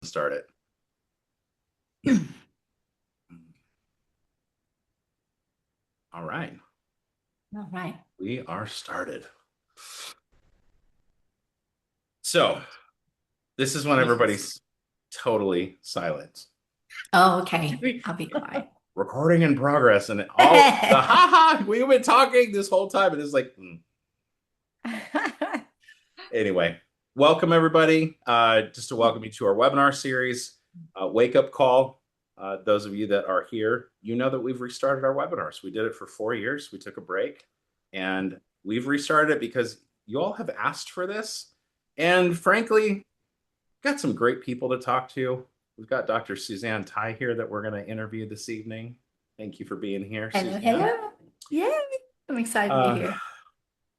start it. All right. All right. We are started. So this is when everybody's totally silent. Oh, okay. I'll be quiet. Recording in progress, and all the haha, we've been talking this whole time, and it's like, Anyway, welcome everybody. Just to welcome you to our webinar series, Wake Up Call. Those of you that are here, you know that we've restarted our webinars. We did it for 4 years. We took a break, and we've restarted it because you all have asked for this. And frankly, got some great people to talk to. We've got Dr. Suzanne Thai here that we're going to interview this evening. Thank you for being here, Hello, Suzanne. hello. Yay. I'm excited to be here.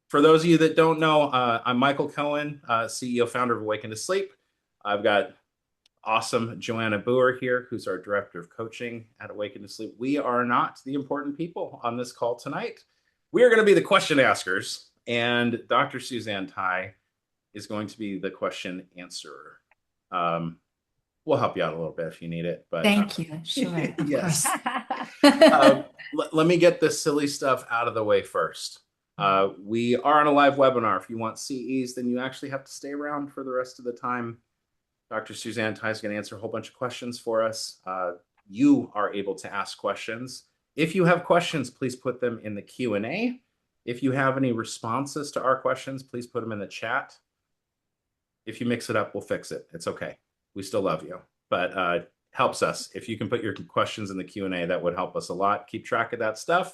For those of you that don't know, I'm Michael Cowen, CEO, founder of Awaken to Sleep. I've got awesome Joanna Booher here, who's our director of coaching at Awaken to Sleep. We are not the important people on this call tonight. We are going to be the question askers, and Dr. Suzanne Thai is going to be the question answerer. We'll help you out a little bit if you need it. But thank you. Sure. Of yes. course. Let me get this silly stuff out of the way first. We are on a live webinar. If you want CEs, then you actually have to stay around for the rest of the time. Dr. Suzanne Thai is going to answer a whole bunch of questions for us. You are able to ask questions. If you have questions, please put them in the Q&A. If you have any responses to our questions, please put them in the chat. If you mix it up, we'll fix it. It's okay. We still love you, but helps us. If you can put your questions in the Q&A, that would help us a lot. Keep track of that stuff.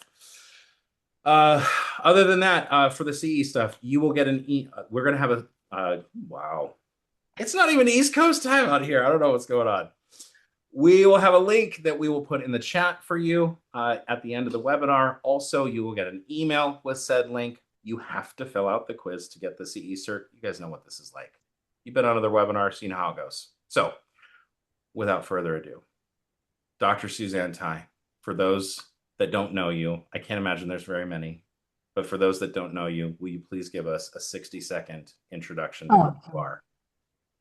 Other than that, for the CE stuff, you will get we're going to have wow. It's not even East Coast time out here. I don't know what's going on. We will have a link that we will put in the chat for you at the end of the webinar. Also, you will get an email with said link. You have to fill out the quiz to get the CE cert. You guys know what this is like. You've been on other webinars, you know how it goes. So without further ado, Dr. Suzanne Thai, for those that don't know you, I can't imagine there's very many, but for those that don't know you, will you please give us a 60-second introduction to who you are?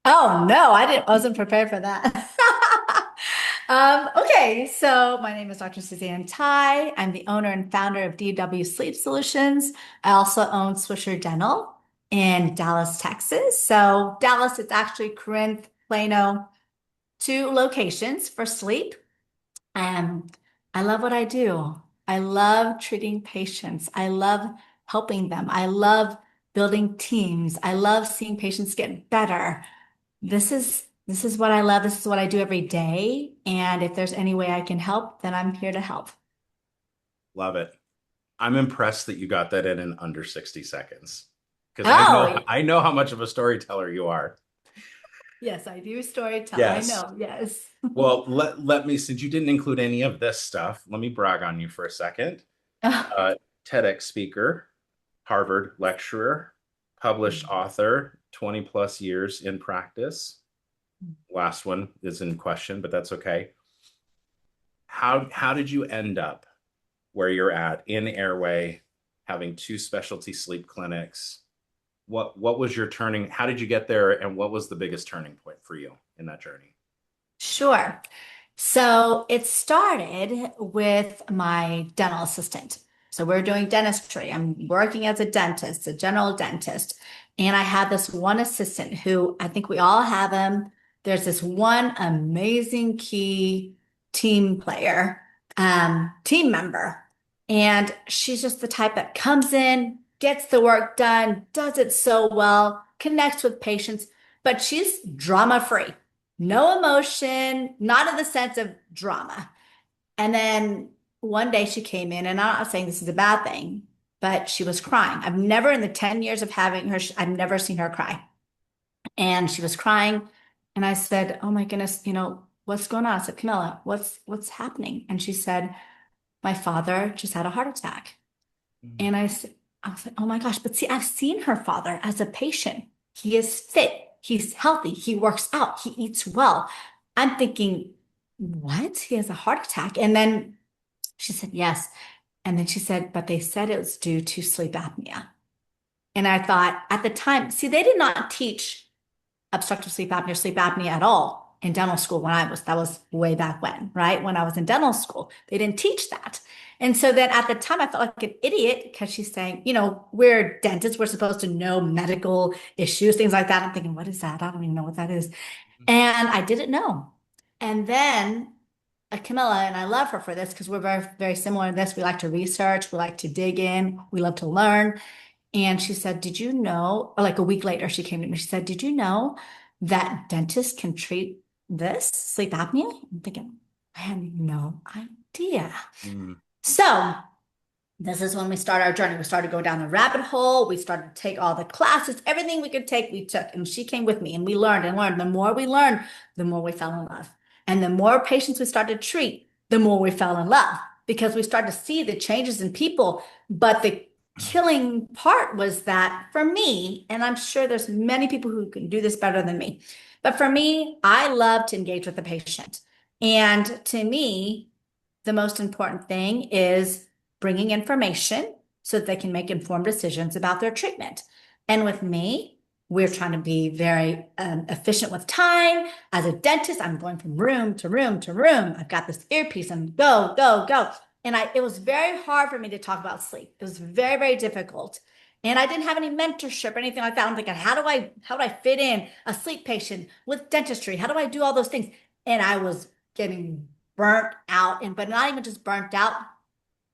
Oh no, wasn't prepared for that. Okay, so my name is Dr. Suzanne Thai. I'm the owner and founder of DW Sleep Solutions. I also own Swisher Dental in Dallas, Texas. So Dallas, it's actually Corinth, Plano, 2 locations for sleep. I love what I do. I love treating patients. I love helping them. I love building teams. I love seeing patients get better. This is what I love. This is what I do every day. And if there's any way I can help, then I'm here to help. Love it. I'm impressed that you got that in under 60 seconds because Oh, I know how much of a storyteller you are. yes, I do storytell. I Yes. know. Yes. Well, let me, since you didn't include any of this stuff, let me brag on you for a second. TEDx speaker, Harvard lecturer, published author, 20 plus years in practice. Last one is in question, but that's okay. How did you end up where you're at in airway, having 2 specialty sleep clinics? What was your turning? How did you get there, and what was the biggest turning point for you in that journey? Sure. So it started with my dental assistant. So we're doing dentistry. I'm working as a dentist, a general dentist. And I had this one assistant who I think we all have him. There's this one amazing key team player, team member. And she's just the type that comes in, gets the work done, does it so well, connects with patients, but she's drama free. No emotion, not in the sense of drama. And then one day she came in, and I'm not saying this is a bad thing, but she was crying. I've never, in the 10 years of having her, I've never seen her cry. And she was crying. And I said, "Oh my goodness, what's going on?" I said, "Camilla, what's happening?" And she said, "My father just had a heart attack." And I was like, "Oh my gosh." But see, I've seen her father as a patient. He is fit. He's healthy. He works out. He eats well. I'm thinking, what? He has a heart attack. And then she said, yes. And then she said, but they said it was due to sleep apnea. And I thought at the time, see, they did not teach obstructive sleep apnea or sleep apnea at all in dental school that was way back when, right? When I was in dental school, they didn't teach that. And so then at the time, I felt like an idiot because she's saying, we're dentists, we're supposed to know medical issues, things like that. I'm thinking, what is that? I don't even know what that is. And I didn't know. And then Camilla, and I love her for this because we're very, very similar in this. We like to research, we like to dig in, we love to learn. And she said, did you know, or like a week later, she came to me, she said, did you know that dentists can treat this sleep apnea? I'm thinking, I had no idea. Mm. So this is when we started our journey. We started to go down the rabbit hole. We started to take all the classes, everything we could take, we took. And she came with me and we learned and learned. The more we learned, the more we fell in love. And the more patients we started to treat, the more we fell in love because we started to see the changes in people. But the killing part was that for me, and I'm sure there's many people who can do this better than me, but for me, I love to engage with the patient. And to me, the most important thing is bringing information so that they can make informed decisions about their treatment. And with me, we're trying to be very efficient with time. As a dentist, I'm going from room to room to room. I've got this earpiece and go, go, go. And it was very hard for me to talk about sleep. It was very, very difficult. And I didn't have any mentorship or anything like that. I'm thinking, how do I fit in a sleep patient with dentistry? How do I do all those things? And I was getting burnt out, but not even just burnt out.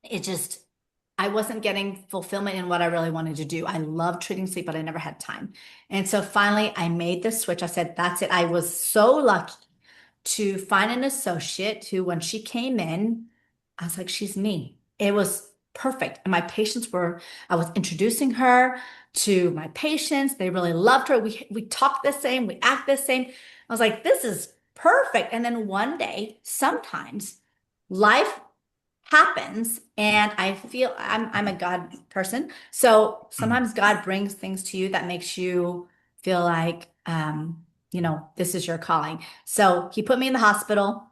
It just, I wasn't getting fulfillment in what I really wanted to do. I love treating sleep, but I never had time. And so finally I made the switch. I said, that's it. I was so lucky to find an associate who, when she came in, I was like, she's me. It was perfect. And I was introducing her to my patients. They really loved her. We talk the same, we act the same. I was like, this is perfect. And then one day, sometimes life happens and I feel I'm a God person. So sometimes God brings things to you that makes you feel like this is your calling. So he put me in the hospital.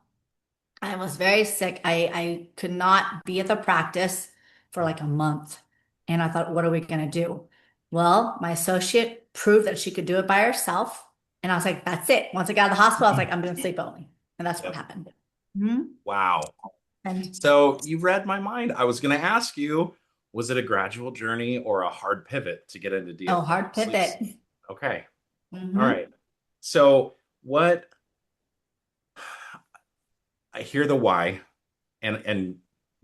I was very sick. I could not be at the practice for like a month. And I thought, what are we going to do? Well, my associate proved that she could do it by herself. And I was like, that's it. Once I got out of the hospital, I was like, I'm doing sleep only. And that's what Yep. happened. Mhm. Wow. And So you read my mind. I was going to ask you, was it a gradual journey or a hard pivot to get into oh, DFW hard sleep? pivot. Okay. All Hmm. right. So what I hear the why, and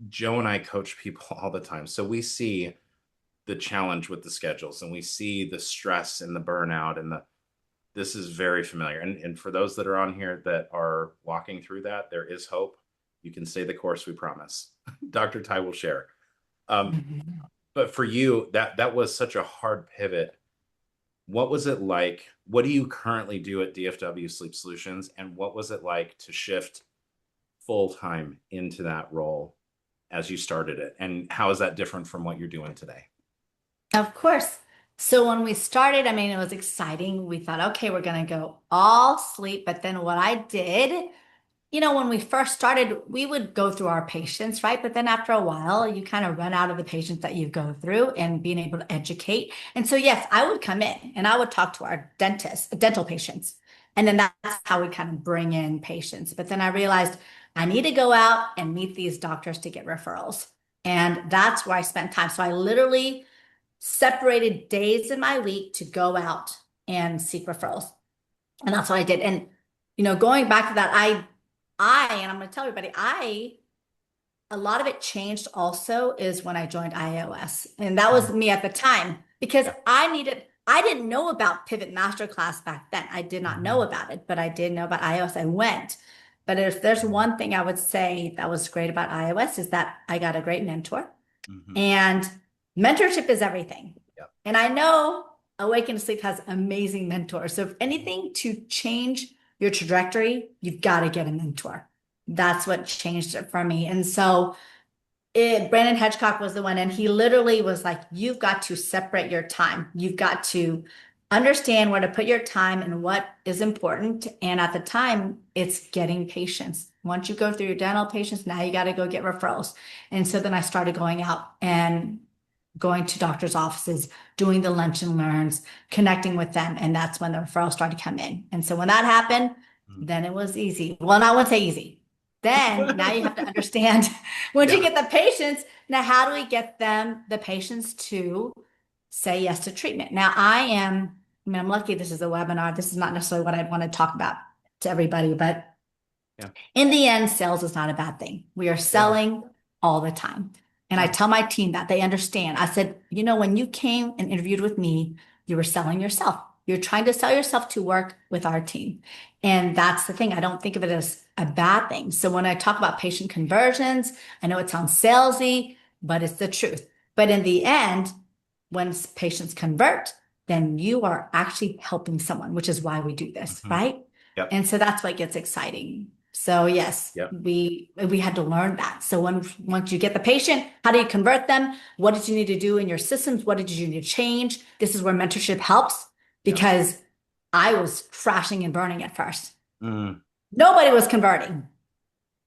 Joe and I coach people all the time. So we see the challenge with the schedules and we see the stress and the burnout and the this is very familiar. And for those that are on here that are walking through that, there is hope. You can stay the course, we promise. Dr. Thai will share. Um, Mhm. but for you, that was such a hard pivot. What was it like? What do you currently do at DFW Sleep Solutions? And what was it like to shift full time into that role as you started it? And how is that different from what you're doing today? Of course. So when we started, I mean, it was exciting. We thought, okay, we're going to go all sleep. But then what I did, when we first started, we would go through our patients, right? But then after a while, you kind of run out of the patients that you go through and being able to educate. And so, yes, I would come in and I would talk to our dental patients. And then that's how we kind of bring in patients. But then I realized I need to go out and meet these doctors to get referrals. And that's where I spent time. So I literally separated days in my week to go out and seek referrals. And that's what I did. And, going back to that, and I'm going to tell everybody, a lot of it changed also is when I joined iOS. And that was me at the time because Yeah. I didn't know about Pivot Masterclass back then. I did not know about it, but I did know about iOS. I went. But if there's one thing I would say that was great about iOS is that I got a great mentor. Mm-hmm. And mentorship is everything. Yep. And I know Awaken to Sleep has amazing mentors. So if anything to change your trajectory, you've got to get a mentor. That's what changed it for me. And so Brandon Hedgecock was the one, and he literally was like, you've got to separate your time. You've got to understand where to put your time and what is important. And at the time, it's getting patients. Once you go through your dental patients, now you got to go get referrals. And so then I started going out and going to doctors' offices, doing the lunch and learns, connecting with them. And that's when the referrals started to come in. And so when that happened, Mm. Then it was easy. Well, I wouldn't say easy. Then now you have to understand once you Yeah. get the patients, now how do we get the patients to say yes to treatment? Now I mean, I'm lucky this is a webinar. This is not necessarily what I want to talk about to everybody, but Yeah. in the end, sales is not a bad thing. We are Yeah. selling all the time. And I Yeah. tell my team that they understand. I said, when you came and interviewed with me, you were selling yourself. You're trying to sell yourself to work with our team. And that's the thing. I don't think of it as a bad thing. So when I talk about patient conversions, I know it sounds salesy, but it's the truth. But in the end, when patients convert, then you are actually helping someone, which is why we do this, Mhm. right? Yep. And so that's what gets exciting. So yes, Yep. we had to learn that. So once you get the patient, how do you convert them? What did you need to do in your systems? What did you need to change? This is where mentorship helps Yep. because I was crashing and burning at first. Mm. Nobody was converting,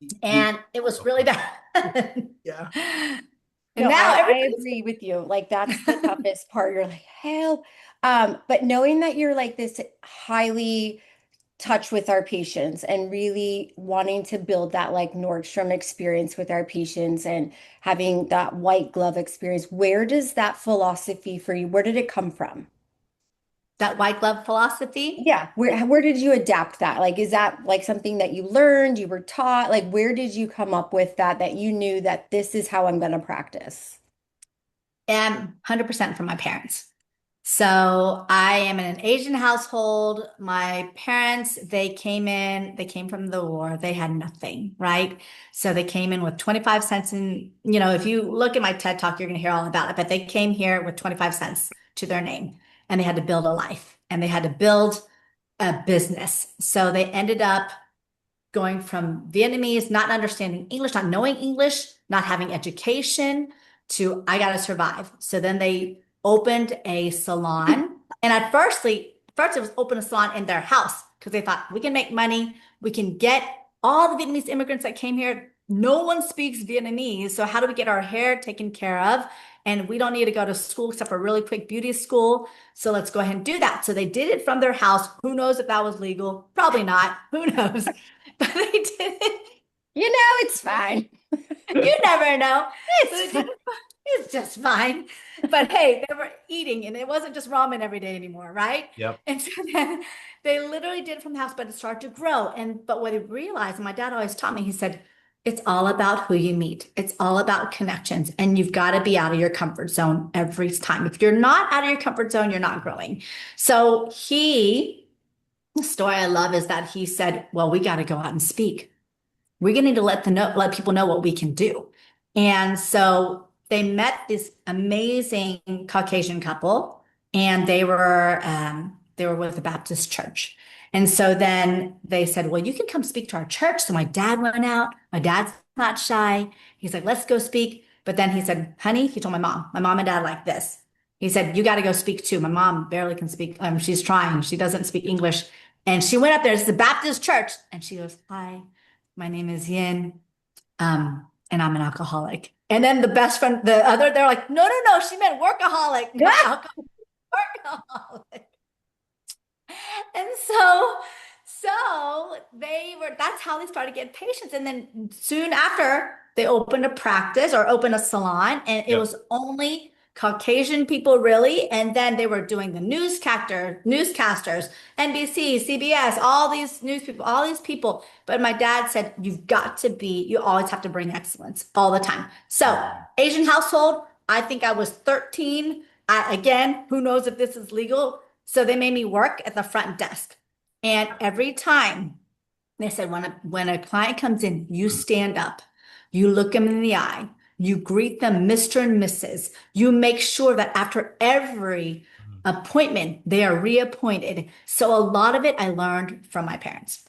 You, and it was really bad. yeah. And No, now I everybody's agree with you. Like that's the toughest part. You're like, help. But knowing that you're like this highly touch with our patients and really wanting to build that like Nordstrom experience with our patients and having that white glove experience, where does that philosophy for you, where did it come from? that white glove philosophy. Yeah, where did you adapt that? Like, is that like something that you learned, you were taught? Like, where did you come up with that you knew that this is how I'm going to practice? And 100% from my parents. So I am in an Asian household. My parents, they came from the war. They had nothing, right? So they came in with 25 cents. And, if you look at my TED Talk, you're going to hear all about it. But they came here with 25 cents to their name and they had to build a life and they had to build a business. So they ended up going from Vietnamese, not understanding English, not knowing English, not having education, to I got to survive. So then they opened a salon. And first it was open a salon in their house because they thought we can make money. We can get all the Vietnamese immigrants that came here. No one speaks Vietnamese. So how do we get our hair taken care of? And we don't need to go to school except for a really quick beauty school. So let's go ahead and do that. So they did it from their house. Who knows if that was legal? Probably not. Who knows? But they did it. You know, it's fine. You never know. So It's they did fine. it. It's just fine. But hey, they were eating and it wasn't just ramen every day anymore, right? Yep. And so then they literally did it from the house, but it started to grow. But what I realized, and my dad always taught me, he said, it's all about who you meet. It's all about connections. And you've got to be out of your comfort zone every time. If you're not out of your comfort zone, you're not growing. So the story I love is that he said, well, we got to go out and speak. We're going to need to let people know what we can do. And so they met this amazing Caucasian couple, and they were with a Baptist church. And so then they said, "Well, you can come speak to our church." So my dad went out. My dad's not shy. He's like, "Let's go speak." But then he said, "Honey," he told my mom and dad like this. He said, "You got to go speak too." My mom barely can speak. She's trying. She doesn't speak English. And she went up there. It's a Baptist church, and she goes, "Hi. My name is Yin, and I'm an alcoholic." And then the best friend, they're like, no, no, no, she meant workaholic, not workaholic. And that's how they started getting patients. And then soon after, they opened a practice or opened a salon, and it Yep. was only Caucasian people, really. And then they were doing the newscasters, NBC, CBS, all these news people, all these people. But my dad said, you always have to bring excellence all the time. So, Asian household, I think I was 13. Again, who knows if this is legal? So they made me work at the front desk. And every time they said, when a client comes in, you stand up, you look them in the eye, you greet them, Mr. and Mrs. You make sure that after every appointment, they are reappointed. So a lot of it I learned from my parents.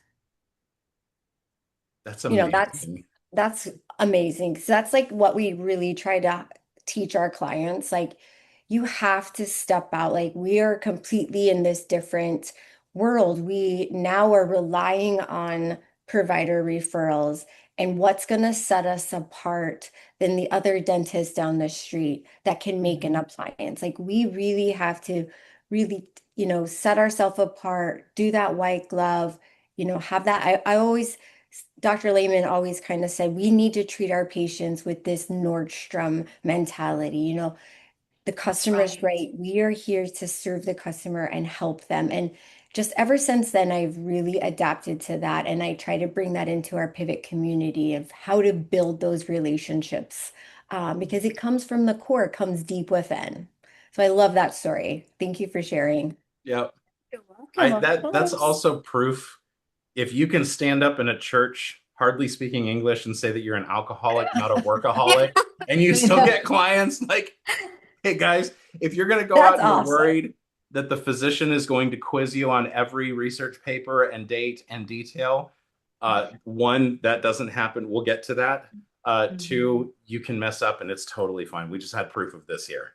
That's You know, amazing. that's amazing because that's like what we really try to teach our clients. Like you have to step out. Like we are completely in this different world. We now are relying on provider referrals and what's going to set us apart than the other dentist down the street that can make an appliance. Like we really have to really, set ourselves apart, do that white glove, have that. I always, Dr. Lehman always kind of said, we need to treat our patients with this Nordstrom mentality. The customer's Right. right. We are here to serve the customer and help them. And just ever since then, I've really adapted to that. And I try to bring that into our pivot community of how to build those relationships, because it comes from the core, it comes deep within. So I love that story. Thank you for sharing. Yep. You're welcome, of That's course. also proof. If you can stand up in a church hardly speaking English and say that you're an alcoholic, not a workaholic, and you I still know. get clients, like, hey guys, if you're going to go out That's and you're awesome. worried that the physician is going to quiz you on every research paper and date and detail, one, that doesn't happen. We'll get to that. Mhm. Two, you can mess up and it's totally fine. We just had proof of this here.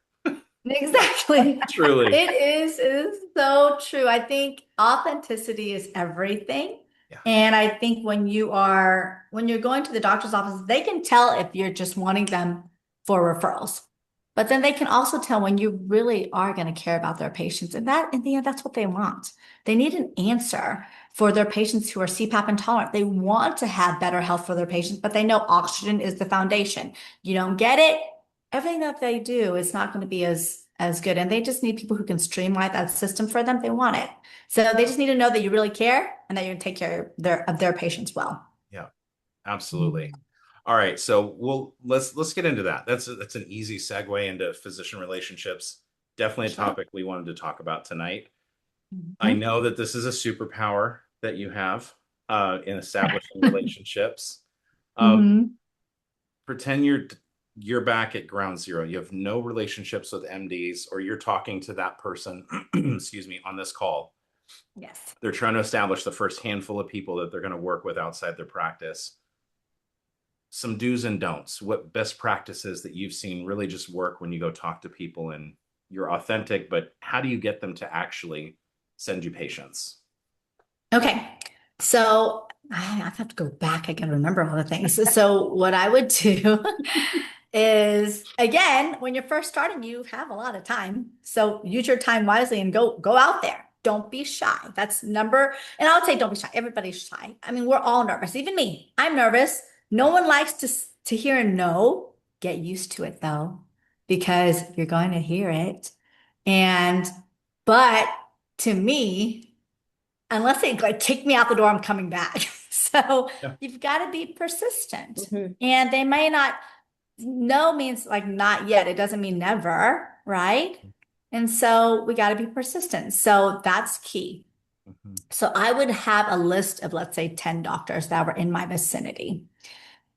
Exactly. Truly. It is so true. I think authenticity is everything. Yeah. And I think when you're going to the doctor's office, they can tell if you're just wanting them for referrals. But then they can also tell when you really are going to care about their patients. And that, in the end, that's what they want. They need an answer for their patients who are CPAP intolerant. They want to have better health for their patients, but they know oxygen is the foundation. You don't get it, everything that they do is not going to be as good. And they just need people who can streamline that system for them. They want it. So they just need to know that you really care and that you're going to take care of their patients well. Yeah, absolutely. Mhm. All right, so let's get into that. That's an easy segue into physician relationships. Definitely a Sure. topic we wanted to talk about tonight. I Mhm. know that this is a superpower that you have in establishing relationships. Um, Mhm. pretend you're back at ground zero. You have no relationships with MDs, or you're talking to that person, excuse me, on this call. Yes. They're trying to establish the first handful of people that they're going to work with outside their practice. Some do's and don'ts. What best practices that you've seen really just work when you go talk to people and you're authentic, but how do you get them to actually send you patients? Okay. So I have to go back. I can remember all the things. So what I would do is again, when you're first starting, you have a lot of time. So use your time wisely and go out there. Don't be shy. That's number, and I would say don't be shy. Everybody's shy. I mean, we're all nervous. Even me. I'm nervous. No one likes to hear a no. Get used to it though, because you're going to hear it. And but to me, unless they like kick me out the door, I'm coming back. So Yeah. you've got to be persistent. Mhm. And they may not, no means like not yet. It doesn't mean never, right? And so we got to be persistent. So that's key. Mhm. So I would have a list of, let's say, 10 doctors that were in my vicinity.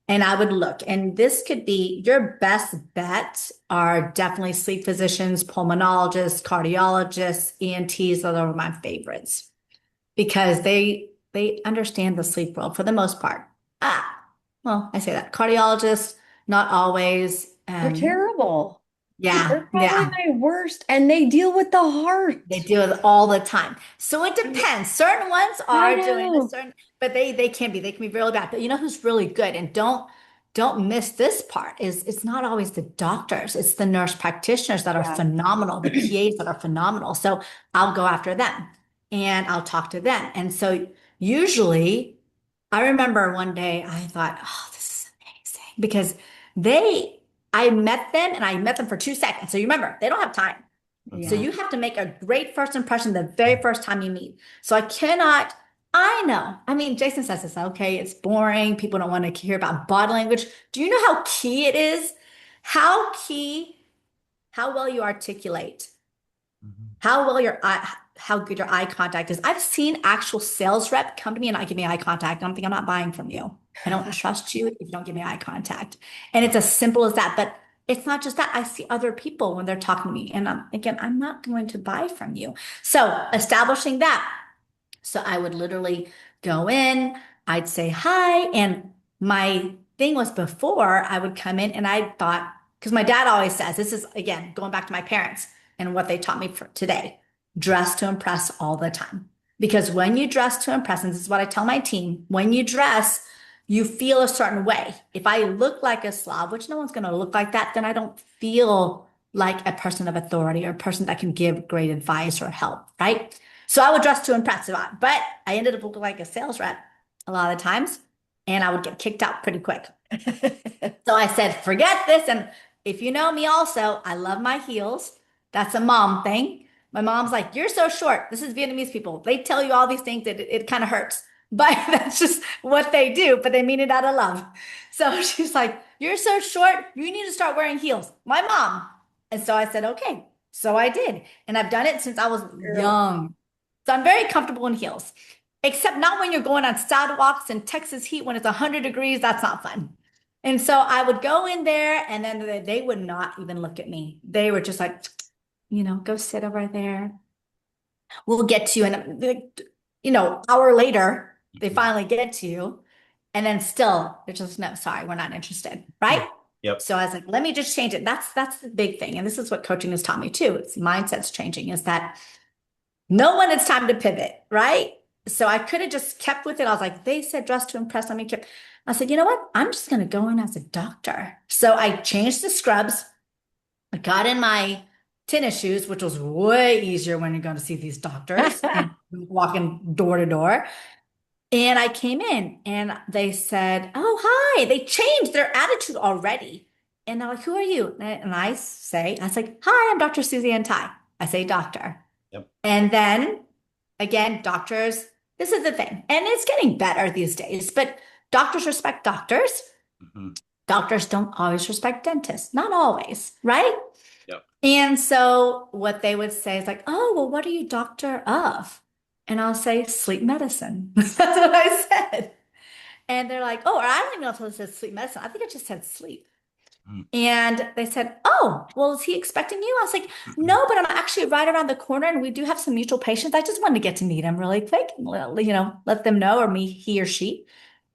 And I would look, and this could be your best bet are definitely sleep physicians, pulmonologists, cardiologists, ENTs. Those are my favorites because they understand the sleep world for the most part. Well, I say that cardiologists, not always. They're terrible. Yeah, They're probably yeah. my worst, and they deal with the They heart. do it all the time. So it depends. Certain ones I are doing a know. certain, but they can be really bad. But you know who's really good? And don't miss this part is it's not always the doctors, it's the nurse practitioners that are Yeah. phenomenal, the PAs that are phenomenal. So I'll go after them and I'll talk to them. And so usually I remember one day I thought, oh, this is amazing because they I met them for 2 seconds. So you remember, they don't have time. So Mhm. Yeah. you have to make a great first impression the very first time you meet. So I cannot, I know. I mean, Jason says this, okay, it's boring. People don't want to hear about body language. Do you know how key it is? How key, how well you articulate, Mhm. how good your eye contact is. I've seen actual sales rep come to me and not give me eye contact. I'm thinking, I'm not buying from you. I don't trust you if you don't give me eye contact. And it's as simple as that. But it's not just that. I see other people when they're talking to me and I'm thinking, I'm not going to buy from you. So establishing that. So I would literally go in, I'd say hi. And my thing was before I would come in and I thought, because my dad always says, this is again, going back to my parents and what they taught me for today, dress to impress all the time. Because when you dress to impress, and this is what I tell my team, when you dress, you feel a certain way. If I look like a slob, which no one's going to look like that, then I don't feel like a person of authority or a person that can give great advice or help, right? So I would dress to impress a lot, but I ended up looking like a sales rep a lot of the times, and I would get kicked out pretty quick. So I said, forget this. And if you know me also, I love my heels. That's a mom thing. My mom's like, you're so short. This is Vietnamese people. They tell you all these things that it kind of hurts, but that's just what they do, but they mean it out of love. So she's like, you're so short. You need to start wearing heels. My mom. And so I said, okay. So I did. And I've done it since I was True. young. So I'm very comfortable in heels, except not when you're going on sidewalks in Texas heat when it's 100 degrees. That's not fun. And so I would go in there and then they would not even look at me. They were just like, go sit over there. We'll get to you. And, hour later, they Mhm. finally get to you. And then still, they're just, no, sorry, we're not interested. Right. Yep. So I was like, let me just change it. That's the big thing. And this is what coaching has taught me too. It's mindset's changing is that know when it's time to pivot, right? So I could have just kept with it. I was like, they said dress to impress. Let me keep. I said, you know what? I'm just going to go in as a doctor. So I changed the scrubs. I got in my tennis shoes, which was way easier when you're going to see these doctors and walking door to door. And I came in and they said, oh, hi. They changed their attitude already. And they're like, who are you? And I was like, hi, I'm Dr. Suzanne Thai. I say doctor. Yep. And then again, doctors, this is the thing, and it's getting better these days, but doctors respect doctors. Mhm. Doctors don't always respect dentists, not always, right? Yep. And so what they would say is like, oh, well, what are you doctor of? And I'll say sleep medicine. That's what I said. And they're like, oh, or I don't even know if it says sleep medicine. I think it just said sleep. Mhm. And they said, oh, well, is he expecting you? I was like, no, but I'm actually right around the corner and we do have some mutual patients. I just wanted to get to meet him really quick, and let them know, or me, he or she.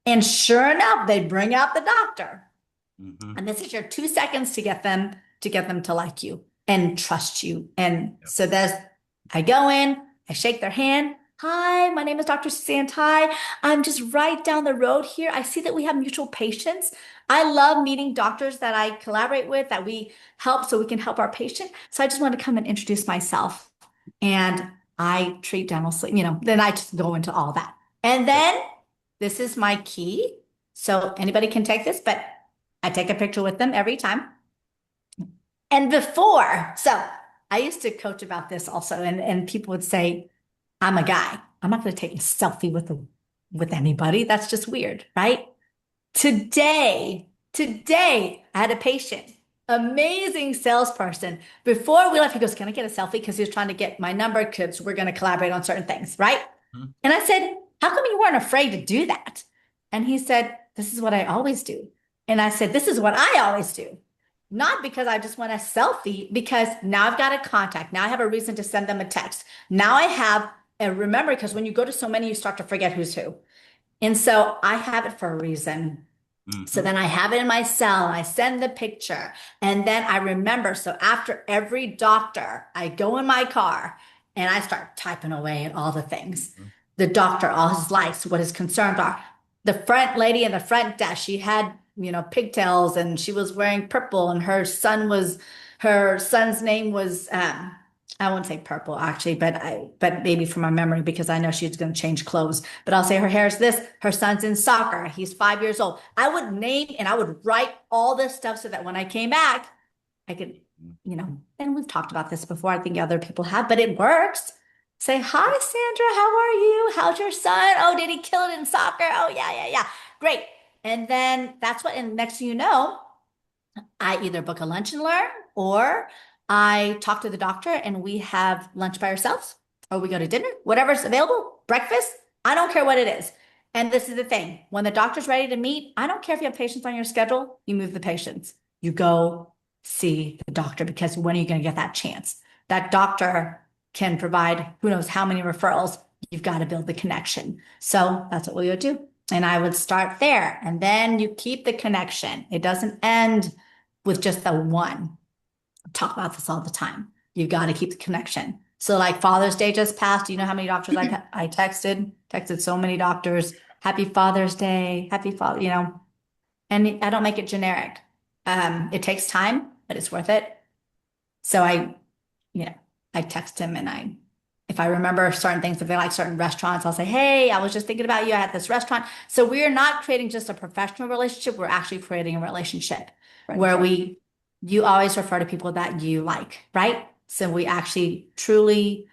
And sure enough, they bring out the doctor. Mhm. And this is your 2 seconds to get them to like you and trust you. And Yep. so I go in, I shake their hand. Hi, my name is Dr. Suzanne Thai. I'm just right down the road here. I see that we have mutual patients. I love meeting doctors that I collaborate with, that we help so we can help our patient. So I just want to come and introduce myself. And I treat dental sleep, then I just go into all that. And Yep. then this is my key. So anybody can take this, but I take a picture with them every time. And so I used to coach about this also, and people would say, I'm a guy. I'm not going to take a selfie with anybody. That's just weird, right? Today, I had a patient, amazing salesperson. Before we left, he goes, can I get a selfie? Because he was trying to get my number because we're going to collaborate on certain things, right? Mhm. And I said, how come you weren't afraid to do that? And he said, this is what I always do. And I said, this is what I always do. Not because I just want a selfie, because now I've got a contact. Now I have a reason to send them a text. Now I have remember, because when you go to so many, you start to forget who's who. And so I have it for a reason. So Mhm. then I have it in my cell and I send the picture and then I remember. So after every doctor, I go in my car and I start typing away at all the things. Mhm. The doctor, all his likes, what his concerns are. The front lady in the front desk, she had, pigtails and she was wearing purple and her son's name was, I won't say purple actually, but maybe from my memory because I know she's going to change clothes. But I'll say her hair's this. Her son's in soccer. He's 5 years old. I would name and I would write all this stuff so that when I came back, I could, and we've talked about this before. I think other people have, but it works. Say, hi, Sandra. How are you? How's your son? Oh, did he kill it in soccer? Oh, yeah, yeah, yeah. Great. And then and next thing you know, I either book a lunch and learn or I talk to the doctor and we have lunch by ourselves or we go to dinner, whatever's available, breakfast. I don't care what it is. And this is the thing. When the doctor's ready to meet, I don't care if you have patients on your schedule, you move the patients. You go see the doctor because when are you going to get that chance? That doctor can provide who knows how many referrals. You've got to build the connection. So that's what we would do. And I would start there. And then you keep the connection. It doesn't end with just the one. I talk about this all the time. You've got to keep the connection. So like Father's Day just passed. Do you know how many doctors I texted so many doctors, happy Father's Day, happy Father, and I don't make it generic. It takes time, but it's worth it. So you know, I text him and if I remember certain things, if they like certain restaurants, I'll say, hey, I was just thinking about you. I had this restaurant. So we are not creating just a professional relationship. We're actually creating a relationship where Friendship. you always refer to people that you like, right? So we actually truly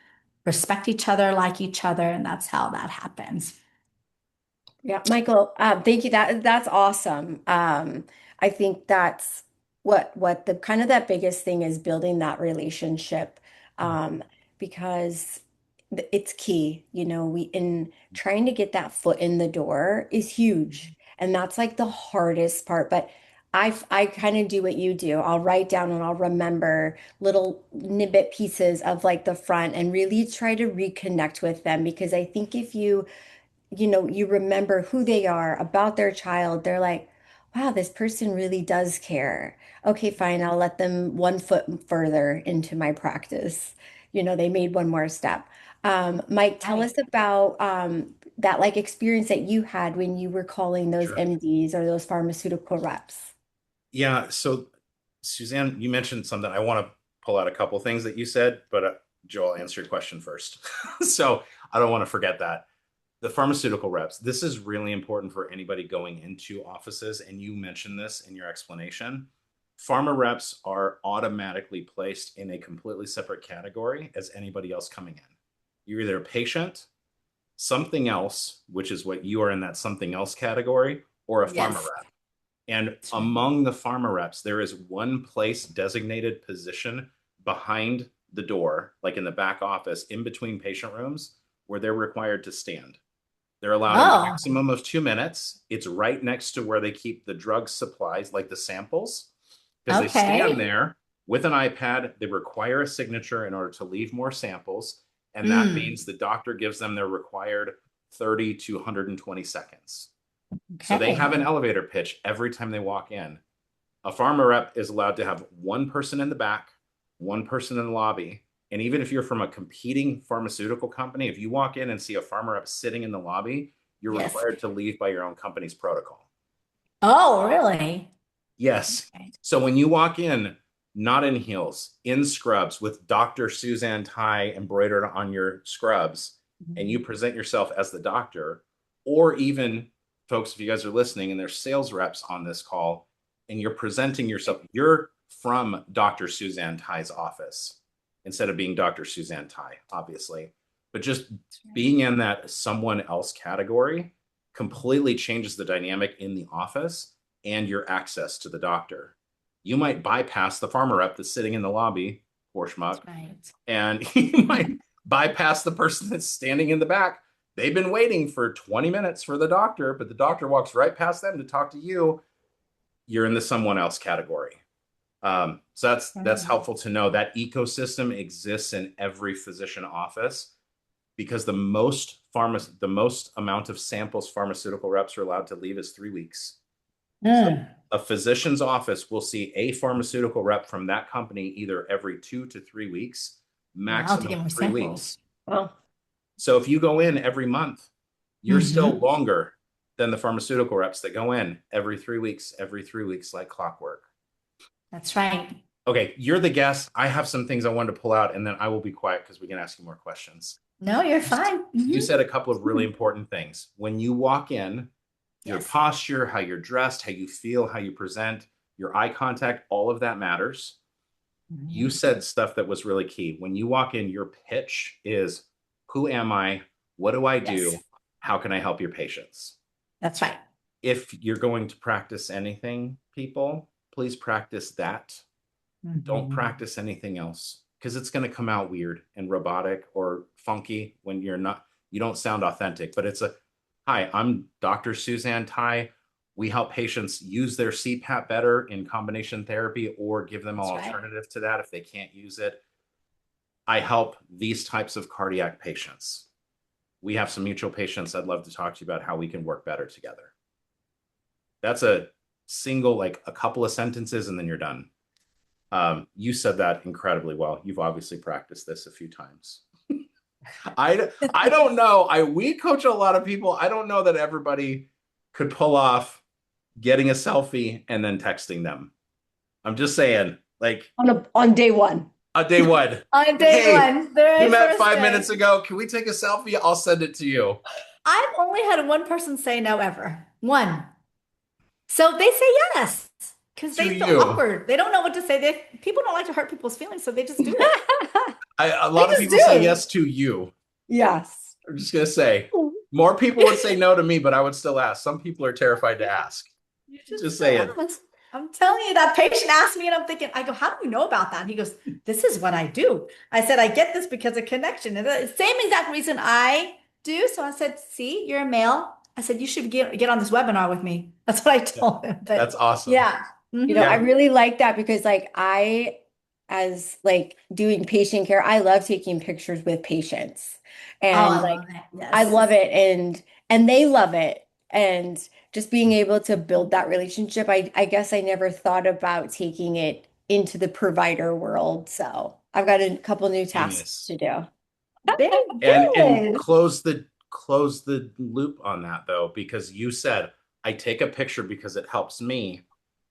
respect each other, like each other, and that's how that happens. Yeah, Michael, thank you. That's awesome. I think that's what the kind of that biggest thing is building that relationship, um, because it's key. We in trying to get that foot in the door is huge, and that's like the hardest part. But I kind of do what you do. I'll write down and I'll remember little nibbit pieces of like the front and really try to reconnect with them because I think if you remember who they are about their child, they're like, wow, this person really does care. Okay, fine, I'll let them one foot further into my practice. They made one more step. Mike, tell Right. us about that like experience that you had when you were calling those Sure. MDs or those pharmaceutical reps. Yeah. So, Suzanne, you mentioned something. I want to pull out a couple things that you said, but Joel, answer your question first. So I don't want to forget that. The pharmaceutical reps, this is really important for anybody going into offices. And you mentioned this in your explanation. Pharma reps are automatically placed in a completely separate category as anybody else coming in. You're either a patient, something else, which is what you are in that something else category, or a pharma Yes. rep. And That's right. among the pharma reps, there is one place designated position behind the door, like in the back office, in between patient rooms, where they're required to stand. They're allowed a Oh, maximum of 2 minutes. It's right next to where they keep the drug supplies, like the samples, because they stand okay. there with an iPad. They require a signature in order to leave more samples. And that Mm, means the doctor gives them their required 30 to 120 seconds. So they okay. have an elevator pitch every time they walk in. A pharma rep is allowed to have one person in the back, one person in the lobby. And even if you're from a competing pharmaceutical company, if you walk in and see a pharma rep sitting in the lobby, you're Yes. required to leave by your own company's protocol. Oh, really? Yes. Right. So when you walk in, not in heels, in scrubs with Dr. Suzanne Thai embroidered on your scrubs, and you Mhm. present yourself as the doctor, or even folks, if you guys are listening and there's sales reps on this call, and you're presenting yourself, you're from Dr. Suzanne Thai's office instead of being Dr. Suzanne Thai, obviously. But just That's right. being in that someone else category completely changes the dynamic in the office and your access to the doctor. You might bypass the pharma rep that's sitting in the lobby, poor schmuck, That's right. and you might bypass the person that's standing in the back. They've been waiting for 20 minutes for the doctor, but the doctor walks right past them to talk to you. You're in the someone else category. So that's Right. helpful to know that ecosystem exists in every physician office because the most amount of samples pharmaceutical reps are allowed to leave is 3 weeks. So Mm. a physician's office will see a pharmaceutical rep from that company either every 2 to 3 weeks, Wow, to maximum get more 3 weeks. samples. Well, So if you go in every month, you're still Hmm. longer than the pharmaceutical reps that go in every 3 weeks, like clockwork. That's right. Okay, you're the guest. I have some things I wanted to pull out, and then I will be quiet because we can ask you more questions. No, you're fine. You said a couple of really Hmm. important things. When you walk in, your Yes. posture, how you're dressed, how you feel, how you present, your eye contact, all of that matters. You Mhm. said stuff that was really key. When you walk in, your pitch is, who am I? What do I do? Yes. How can I help your patients? That's right. If you're going to practice anything, people, please practice that. Don't Hmm. practice anything else because it's going to come out weird and robotic or funky when you don't sound authentic. But hi, I'm Dr. Suzanne Thai. We help patients use their CPAP better in combination therapy or give them an That's right. alternative to that if they can't use it. I help these types of cardiac patients. We have some mutual patients. I'd love to talk to you about how we can work better together. That's a single, like a couple of sentences, and then you're done. You said that incredibly well. You've obviously practiced this a few times. I don't know. We coach a lot of people. I don't know that everybody could pull off getting a selfie and then texting them. I'm just saying, like, on day one. Day one. On day Hey, one, very we met first 5 minutes day. ago. Can we take a selfie? I'll send it to you. I've only had one person say no ever. One. So they say yes because To they feel you. awkward. They don't know what to say. People don't like to hurt people's feelings, so they just do it. A They lot of just people say do. yes to you. Yes. I'm just gonna say more people would say no to me, but I would still ask. Some people are terrified to ask. You just Just don't saying. ask. I'm telling you, that patient asked me, and I'm thinking, I go, how do you know about that? And he goes, this is what I do. I said, I get this because of connection. And the same exact reason I do. So I said, see, you're a male. I said, you should get on this webinar with me. That's what I Yeah, told him. But that's awesome. yeah. I Yeah. really like that because like as like doing patient care, I love taking pictures with patients. Oh, I And like love it. I Yes. love it and they love it. And just being able to build that relationship, I guess I never thought about taking it into the provider world. So I've got a couple new tasks Genius. to do. Very And good. close the loop on that though, because you said I take a picture because it helps me,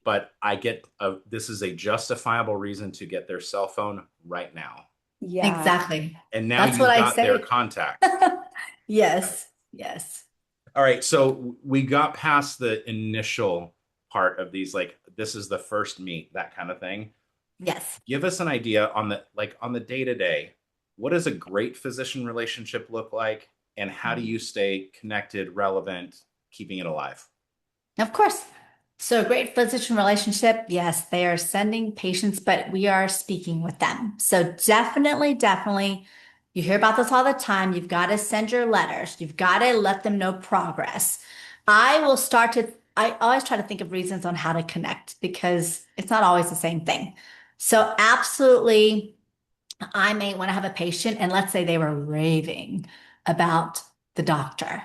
but I get this is a justifiable reason to get their cell phone right now. Yeah. Exactly. And now That's what you've I got their say. contact. Yes. Yes. All right, so we got past the initial part of these, like this is the first meet, that kind of thing. Yes. Give us an idea on the day to day. What does a great physician relationship look like, and how do you stay connected, relevant, keeping it alive? Of course. So great physician relationship. Yes, they are sending patients, but we are speaking with them. So definitely, definitely, you hear about this all the time. You've got to send your letters. You've got to let them know progress. I always try to think of reasons on how to connect because it's not always the same thing. So absolutely, I may want to have a patient and let's say they were raving about the doctor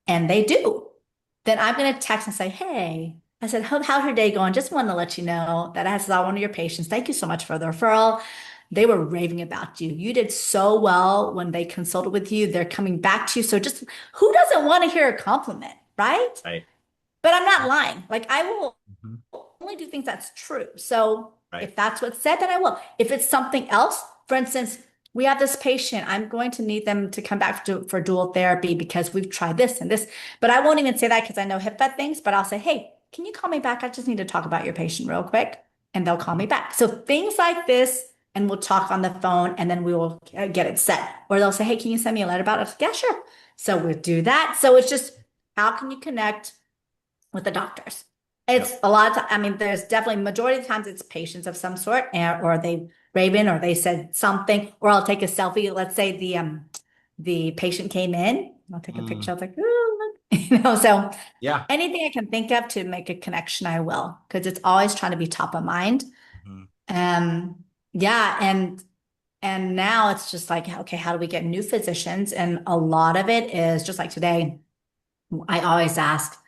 and they do, then I'm going to text and say, hey, I said, how's your day going? Just wanted to let you know that I saw one of your patients. Thank you so much for the referral. They were raving about you. You did so well when they consulted with you. They're coming back to you. So just who doesn't want to hear a compliment, right? Right. But I'm not lying. Like I will Mhm. only do things that's true. So Right. if that's what's said, then I will. If it's something else, for instance, we have this patient, I'm going to need them to come back for dual therapy because we've tried this and this, but I won't even say that because I know HIPAA things, but I'll say, hey, can you call me back? I just need to talk about your patient real quick. And they'll call me back. So things like this, and we'll talk on the phone and then we will get it set. Or they'll say, hey, can you send me a letter about it? Yeah, sure. So we'll do that. So it's just how can you connect with the doctors? It's Yep. a lot of time. I mean, there's definitely majority of the times it's patients of some sort, or they raven, or they said something, or I'll take a selfie. Let's say the patient came in, I'll take a picture. I was like, ooh, look. So Yeah. anything I can think of to make a connection, I will, because it's always trying to be top of mind. Mhm. Yeah, and now it's just like, okay, how do we get new physicians? And a lot of it is just like today. I always ask,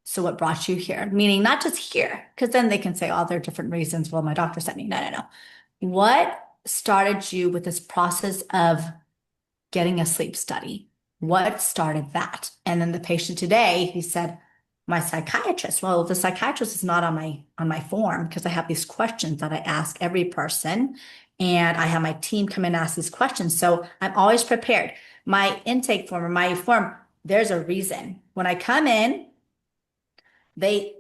so what brought you here? Meaning not just here, because then they can say all their different reasons. Well, my doctor sent me. No, no, no. What started you with this process of getting a sleep study? What started that? And then the patient today, he said, my psychiatrist. Well, the psychiatrist is not on my form because I have these questions that I ask every person. And I have my team come in and ask these questions. So I'm always prepared. My intake form or my form, there's a reason. When I come in, they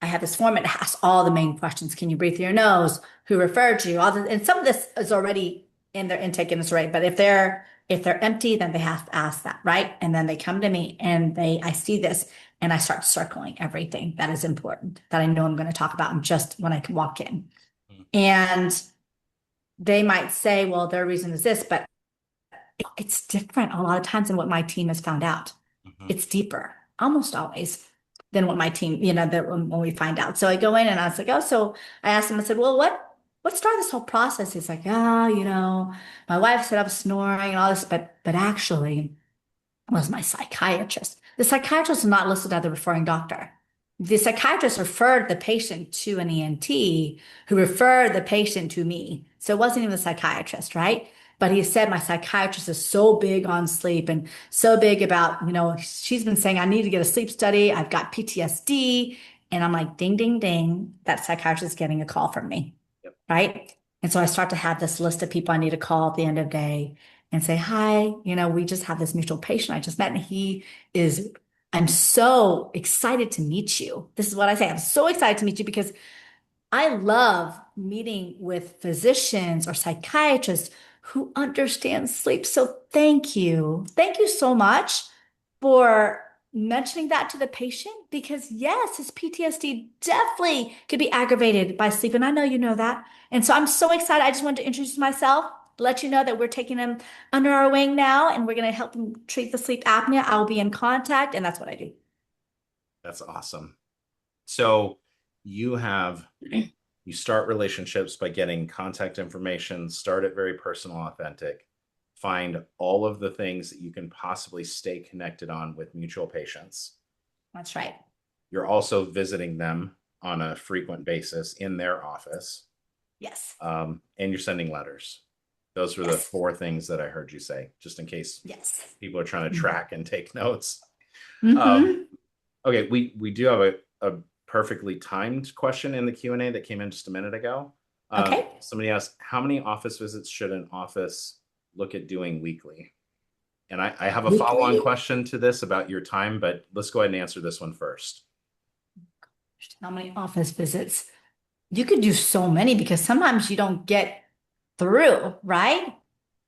I have this form, it asks all the main questions. Can you breathe through your nose? Who referred you? And some of this is already in their intake and it's right. But if they're empty, then they have to ask that, right? And then they come to me and I see this and I start circling everything that is important that I know I'm going to talk about and just when I can walk in. Mhm. And they might say, well, their reason is this, but it's different a lot of times than what my team has found out. Mhm. It's deeper, almost always, than what my team, that when we find out. So I go in and I was like, oh, so I asked him, I said, well, what started this whole process? He's like, my wife said I was snoring and all this, but actually was my psychiatrist. The psychiatrist is not listed as the referring doctor. The psychiatrist referred the patient to an ENT who referred the patient to me. So it wasn't even the psychiatrist, right? But he said my psychiatrist is so big on sleep and so big about, she's been saying I need to get a sleep study. I've got PTSD. And I'm like, ding, ding, ding. That psychiatrist is getting a call from me, Yep. right? And so I start to have this list of people I need to call at the end of the day and say, hi, we just have this mutual patient I just met, and I'm so excited to meet you. This is what I say. I'm so excited to meet you because I love meeting with physicians or psychiatrists who understand sleep. So thank you. Thank you so much for mentioning that to the patient because yes, his PTSD definitely could be aggravated by sleep. And I know you know that. And so I'm so excited. I just wanted to introduce myself, let you know that we're taking him under our wing now and we're going to help him treat the sleep apnea. I'll be in contact. And that's what I do. That's awesome. So you have you start relationships by getting contact information, start it very personal, authentic, find all of the things that you can possibly stay connected on with mutual patients. That's right. You're also visiting them on a frequent basis in their office. Yes. And you're sending letters. Those were the Yes. 4 things that I heard you say, just in case Yes. people are trying to track and take notes. Mm-hmm. Okay, we do have a perfectly timed question in the Q&A that came in just a minute ago. Okay. Somebody asked, how many office visits should an office look at doing weekly? And I have a follow-on Weekly? question to this about your time, but let's go ahead and answer this one first. How many office visits? You could do so many because sometimes you don't get through, right?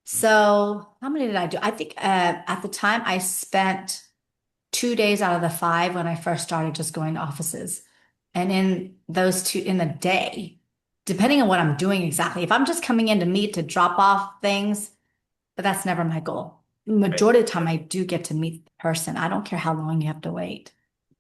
So how many did I do? I think at the time I spent 2 days out of the 5 when I first started just going to offices. And in those 2 in the day, depending on what I'm doing exactly, if I'm just coming in to meet to drop off things, but that's never my goal. Right. Majority of the time I do get to meet the person. I don't care how long you have to wait.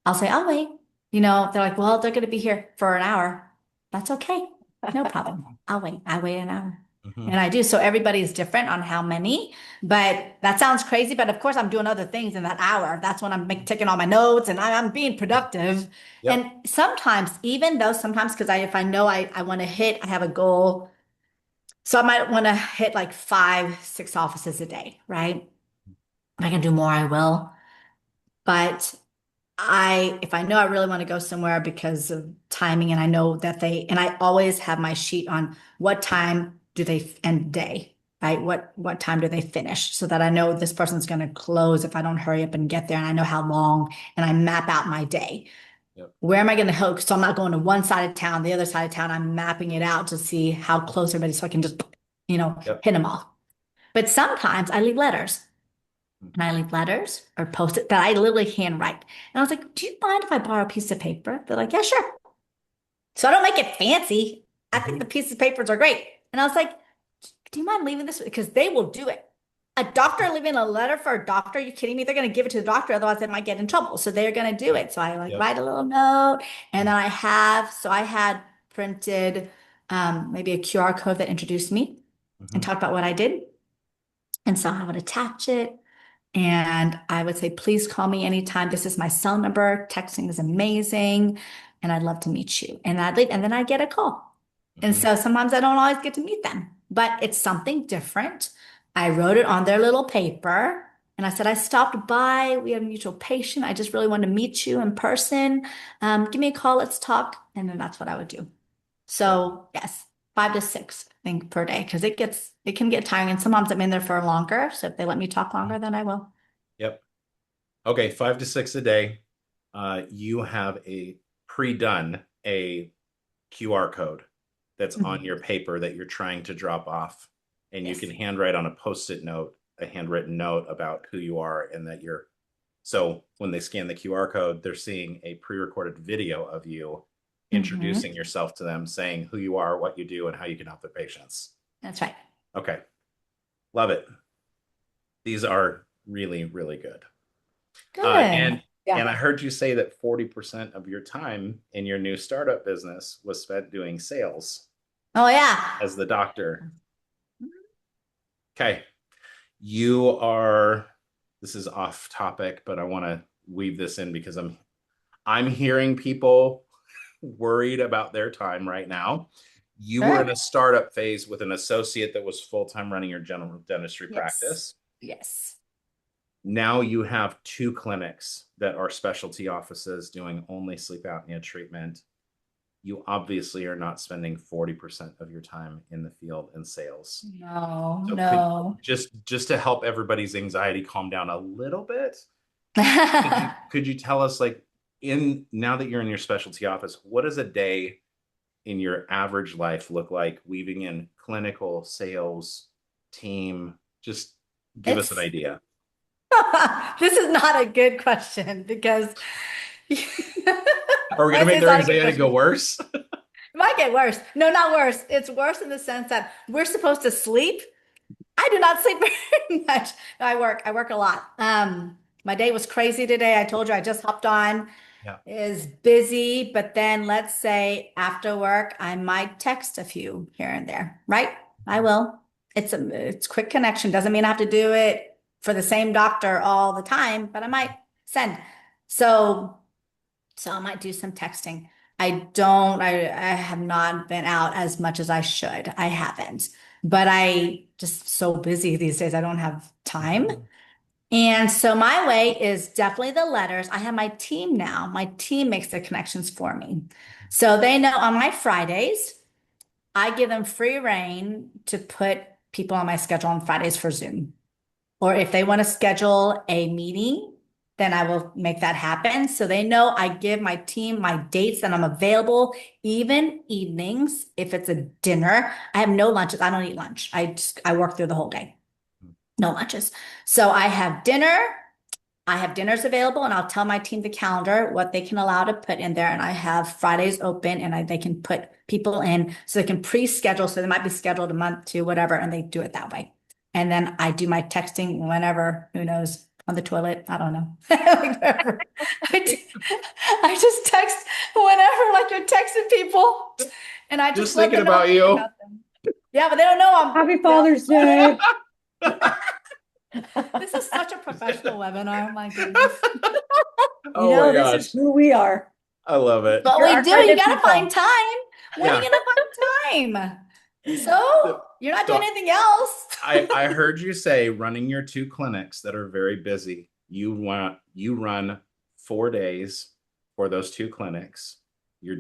I'll say, I'll wait. They're like, well, they're going to be here for an hour. That's okay. No problem. I'll wait. I wait an hour. Mhm. And I do. So everybody's different on how many, but that sounds crazy. But of course, I'm doing other things in that hour. That's when I'm taking all my notes and I'm being productive. Yep. And sometimes, even though sometimes, because if I know I want to hit, I have a goal. So I might want to hit like 5, 6 offices a day, right? If I can do more, I will. But if I know I really want to go somewhere because of timing and I know that and I always have my sheet on what time do they end the day, right? What time do they finish so that I know this person's going to close if I don't hurry up and get there and I know how long and I map out my day. Yep. Where am I going to hook? So I'm not going to one side of town, the other side of town. I'm mapping it out to see how close everybody so I can just, Yep. hit them off. But sometimes I leave letters. And I leave letters or post it that I literally handwrite. And I was like, do you mind if I borrow a piece of paper? They're like, yeah, sure. So I don't make it fancy. I think the pieces of papers are great. And I was like, do you mind leaving this? Because they will do it. A doctor leaving a letter for a doctor, are you kidding me? They're going to give it to the doctor, otherwise they might get in trouble. So they're going to do it. So I Yep. write a little note, and then I had printed maybe a QR code that introduced me and talked about what I did. And so I would attach it. And I would say, please call me anytime. This is my cell number. Texting is amazing. And I'd love to meet you. And I'd leave, and then I get a call. And so sometimes I don't always get to meet them, but it's something different. I wrote it on their little paper and I said, I stopped by. We have a mutual patient. I just really want to meet you in person. Give me a call. Let's talk. And then that's what I would do. So yes, 5 to 6, I think, per day, because it can get tiring. And sometimes I'm in there for longer. So if they let me talk longer, then I will. Yep. Okay, 5 to 6 a day. You have pre-done a QR code that's on Mhm. your paper that you're trying to drop off, and you Yes. can handwrite on a post-it note, a handwritten note about who you are and that you're. So when they scan the QR code, they're seeing a pre-recorded video of you Hmm. introducing yourself to them, saying who you are, what you do, and how you can help their patients. That's right. Okay, love it. These are really, really good. Good. And Yeah. I heard you say that 40% of your time in your new startup business was spent doing sales Oh, yeah. as the doctor. Okay. You are, this is off topic, but I want to weave this in because I'm hearing people worried about their time right now. You were in Sure. a startup phase with an associate that was full-time running your general dentistry Yes. practice. Yes. Now you have 2 clinics that are specialty offices doing only sleep apnea treatment. you obviously are not spending 40% of your time in the field in sales. No, So no. just to help everybody's anxiety calm down a little bit, could you tell us, like, in now that you're in your specialty office, what does a day in your average life look like, weaving in clinical, sales, team? Just give us an It's idea. this is not a good question because Are we why gonna say make it's their not a good anxiety question? go worse? It might get worse. No, not worse. It's worse in the sense that we're supposed to sleep. I do not sleep very much. I work. I work a lot. My day was crazy today. I told you I just hopped on. Yeah. Is busy, but then let's say after work, I might text a few here and there, right? I will. It's quick connection. Doesn't mean I have to do it for the same doctor all the time, but I might send. So so I might do some texting. I have not been out as much as I should. I haven't, but I just so busy these days. I don't have time. And so my way is definitely the letters. I have my team now. My team makes the connections for me. So they know on my Fridays, I give them free reign to put people on my schedule on Fridays for Zoom. Or if they want to schedule a meeting, then I will make that happen. So they know I give my team my dates that I'm available, even evenings. If it's a dinner, I have no lunches. I don't eat lunch. I work through the whole day. No lunches. So I have dinner. I have dinners available, and I'll tell my team the calendar, what they can allow to put in there. And I have Fridays open, and they can put people in so they can pre-schedule. So they might be scheduled a month to whatever, and they do it that way. And then I do my texting whenever, who knows, on the toilet. I don't know. I just text whenever, like you're texting people, and I Just just let thinking them know I'm about thinking you. about them. Yeah, but they don't know I'm. Happy Father's Day. This is such a professional webinar. My goodness. You Oh my know, this is gosh. who we are. I love it. But You're we our do. kind You of got to find people. time. When are Yeah. you going to find time? So you're not doing So anything else. I heard you say, running your two clinics that are very busy, you run 4 days for those two clinics. You're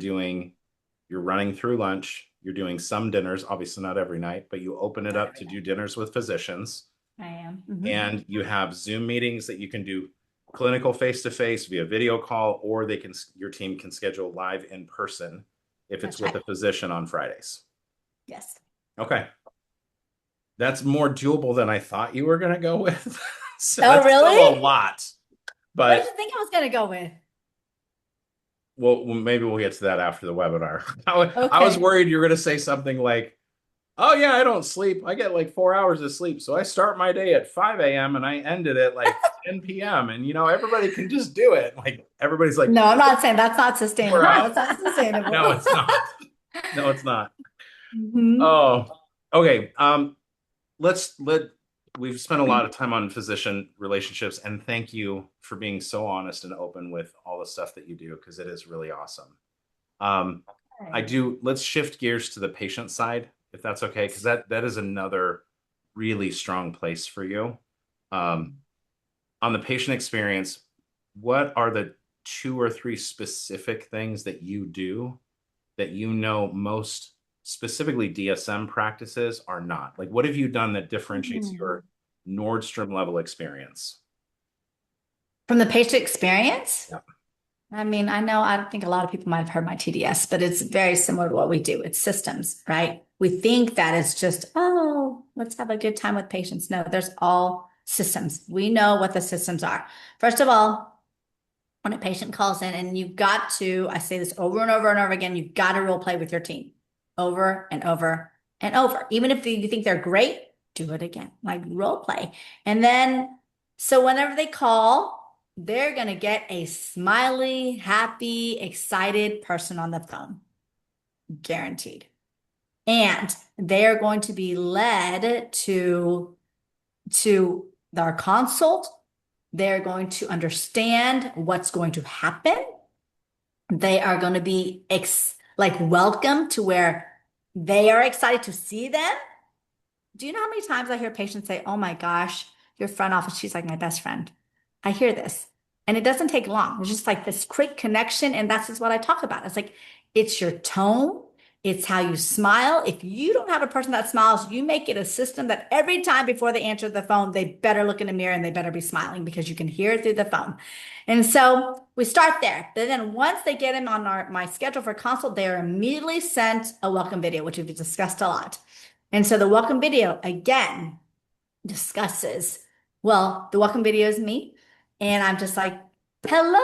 running through lunch. You're doing some dinners, obviously not every night, but you open it up to do dinners with physicians. I am. Mhm. And you have Zoom meetings that you can do clinical face to face via video call, or your team can schedule live in person if it's That's with right. a physician on Fridays. Yes. Okay. That's more doable than I thought you were going to go with. So Oh, that's still a really? lot, What did but you think I was going to go with? maybe we'll get to that after the webinar. I was Okay. worried you were going to say something like, oh yeah, I don't sleep. I get like 4 hours of sleep. So I start my day at 5 a.m. and I end it at like 10 p.m. And everybody can just do it. Like everybody's like, No, I'm not saying that's not 4 sustainable. hours. That's not sustainable. No, it's not. No, it's not. Mhm. Oh, okay. Let's let we've spent a lot of time on physician relationships, and thank you for being so honest and open with all the stuff that you do, because it is really awesome. Um, let's shift gears to the patient side, if that's okay, because that is another really strong place for you. On the patient experience, what are the 2 or 3 specific things that you do that most specifically DSM practices are not? Like, what have you done that differentiates your Nordstrom level experience? From the patient experience? Yeah. I mean, I don't think a lot of people might have heard my TDS, but it's very similar to what we do. It's systems, right? We think that it's just, oh, let's have a good time with patients. No, there's all systems. We know what the systems are. First of all, when a patient calls in, and you've got to, I say this over and over and over again, you've got to role play with your team over and over and over. Even if you think they're great, do it again, like role play. And then, so whenever they call, they're going to get a smiley, happy, excited person on the phone, guaranteed. And they're going to be led to our consult. They're going to understand what's going to happen. They are going to be like welcome to where they are excited to see them. Do you know how many times I hear patients say, "Oh my gosh, your front office, she's like my best friend." I hear this. And it doesn't take long. It's just like this quick connection. And that's just what I talk about. It's like, it's your tone. It's how you smile. If you don't have a person that smiles, you make it a system that every time before they answer the phone, they better look in the mirror and they better be smiling because you can hear it through the phone. And so we start there. But then once they get in on my schedule for consult, they are immediately sent a welcome video, which we've discussed a lot. And so the welcome video, again, discusses, well, the welcome video is me. And I'm just like, hello,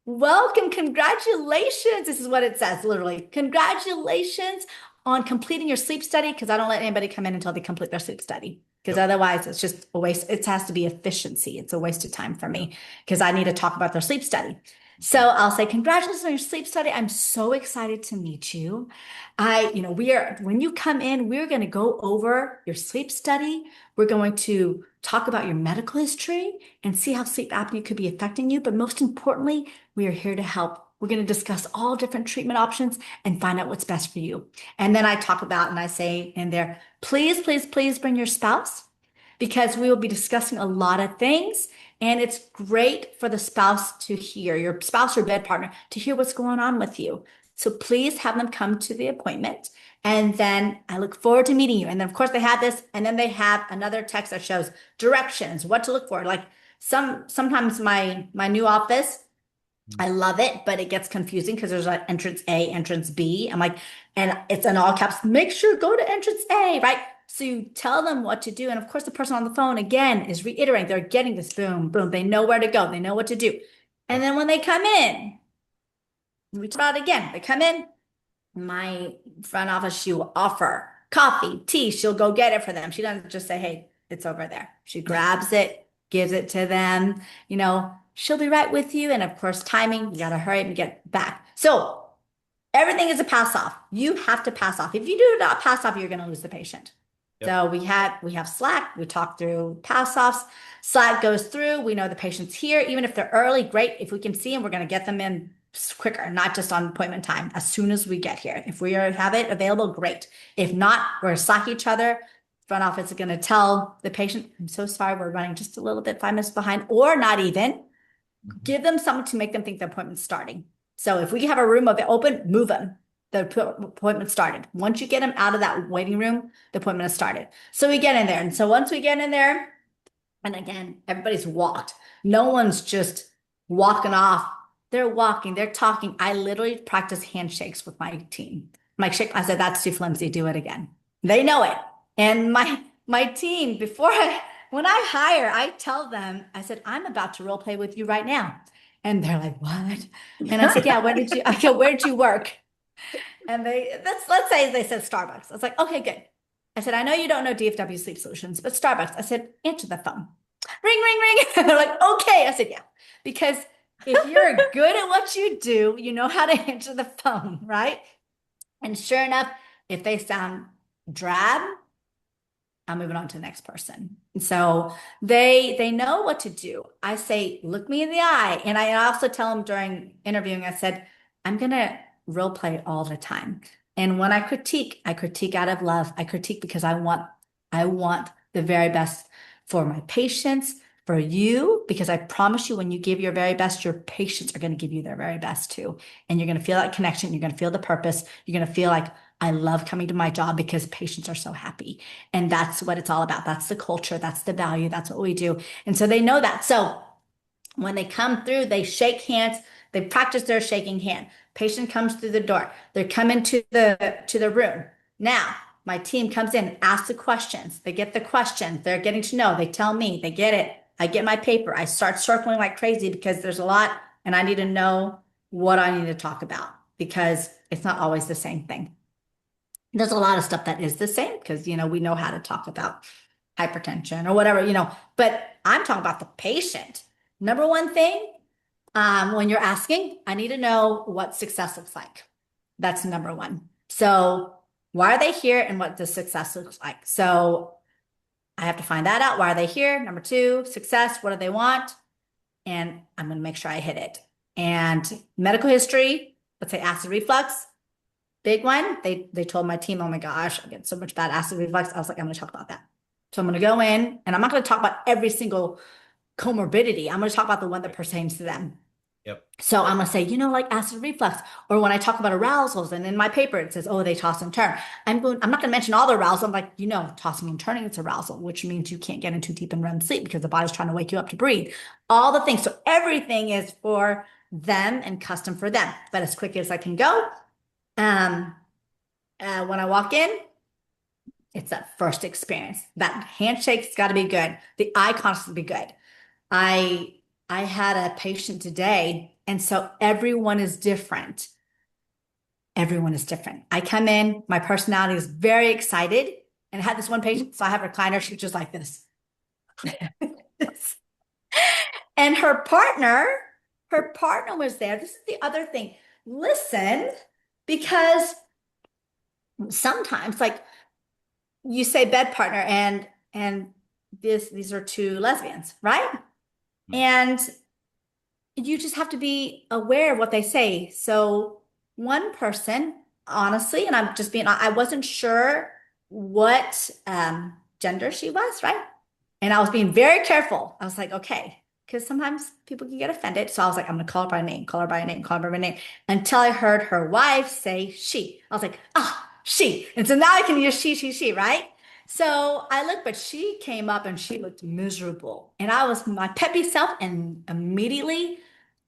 welcome, congratulations. This is what it says, literally. Congratulations on completing your sleep study, because I don't let anybody come in until they complete their sleep study. Because otherwise it's just a waste. It has to be efficiency. It's a waste of time for me because I need to talk about their sleep study. So I'll say, congratulations on your sleep study. I'm so excited to meet you. When you come in, we're going to go over your sleep study. We're going to talk about your medical history and see how sleep apnea could be affecting you. But most importantly, we are here to help. We're going to discuss all different treatment options and find out what's best for you. And then I talk about, and I say in there, please, please, please bring your spouse, because we will be discussing a lot of things. And it's great for the spouse to hear, your spouse or bed partner, to hear what's going on with you. So please have them come to the appointment. And then I look forward to meeting you. And then, of course, they have this. And then they have another text that shows directions, what to look for. Like sometimes my new office, I love it, but it gets confusing because there's like entrance A, entrance B. I'm like, and it's in all caps, make sure go to entrance A, right? So you tell them what to do. And of course, the person on the phone again is reiterating, they're getting this boom, boom. They know where to go. They know what to do. And then when they come in, we talk about it again. They come in, my front office, she will offer coffee, tea. She'll go get it for them. She doesn't just say, hey, it's over there. She grabs it, gives it to them. She'll be right with you. And of course, timing, you got to hurry and get back. So everything is a pass off. You have to pass off. If you do not pass off, you're going to lose the patient. Yep. So we have Slack. We talk through pass offs. Slack goes through. We know the patient's here. Even if they're early, great. If we can see them, we're going to get them in quicker, not just on appointment time, as soon as we get here. If we have it available, great. If not, we're going to Slack each other. Front office is going to tell the patient, I'm so sorry, we're running just a little bit 5 minutes behind, or not even. Give them something to make them think the appointment's starting. So if we have a room of it open, move them. The appointment started. Once you get them out of that waiting room, the appointment has started. So we get in there. And so once we get in there, and again, everybody's walked. No one's just walking off. They're walking, they're talking. I literally practice handshakes with my team. Mike shake, I said, that's too flimsy. Do it again. They know it. And my team, when I hire, I tell them, I said, I'm about to role play with you right now. And they're like, what? And I said, yeah, where did you work? And let's say they said Starbucks. I was like, okay, good. I said, I know you don't know DFW Sleep Solutions, but Starbucks. I said, answer the phone. Ring, ring, ring. And they're like, okay. I said, yeah, because if you're good at what you do, you know how to answer the phone, right? And sure enough, if they sound drab, I'm moving on to the next person. And so they know what to do. I say, look me in the eye. And I also tell them during interviewing, I said, I'm going to role play all the time. And when I critique out of love. I critique because I want the very best for my patients, for you, because I promise you, when you give your very best, your patients are going to give you their very best too. And you're going to feel that connection. You're going to feel the purpose. You're going to feel like, I love coming to my job because patients are so happy. And that's what it's all about. That's the culture. That's the value. That's what we do. And so they know that. So when they come through, they shake hands. They practice their shaking hand. Patient comes through the door. They're coming to the room. Now, my team comes in, asks the questions. They get the questions. They're getting to know. They tell me. They get it. I get my paper. I start circling like crazy because there's a lot and I need to know what I need to talk about because it's not always the same thing. There's a lot of stuff that is the same because, we know how to talk about hypertension or whatever, but I'm talking about the patient. Number one thing, when you're asking, I need to know what success looks like. That's number one. So why are they here and what does success look like? So I have to find that out. Why are they here? Number two, success. What do they want? And I'm going to make sure I hit it. And medical history, let's say acid reflux. Big one. They told my team, oh my gosh, I get so much bad acid reflux. I was like, I'm going to talk about that. So I'm going to go in and I'm not going to talk about every single comorbidity. I'm going to talk about the one that pertains to them. Yep. So I'm going to say, like acid reflux, or when I talk about arousals, and in my paper it says, oh, they toss and turn. I'm not going to mention all the arousal. I'm like, tossing and turning is arousal, which means you can't get into deep and REM sleep because the body's trying to wake you up to breathe. All the things. So everything is for them and custom for them. But as quick as I can go, when I walk in, it's that first experience. That handshake's got to be good. The eye contact to be good. I I had a patient today, and so everyone is different. Everyone is different. I come in, my personality is very excited, and I had this one patient, so I have a recliner, she was just like this. And her partner was there. This is the other thing. Listen, because sometimes, like, you say bed partner, and these are two lesbians, right? And you just have to be aware of what they say. So one person, honestly, and I'm just being, I wasn't sure what gender she was, right? And I was being very careful. I was like, okay, because sometimes people can get offended. So I was like, I'm gonna call her by name, call her by name, call her by name, until I heard her wife say she. I was like, she. And so now I can use she, right? So I looked, but she came up and she looked miserable. And I was my peppy self, and immediately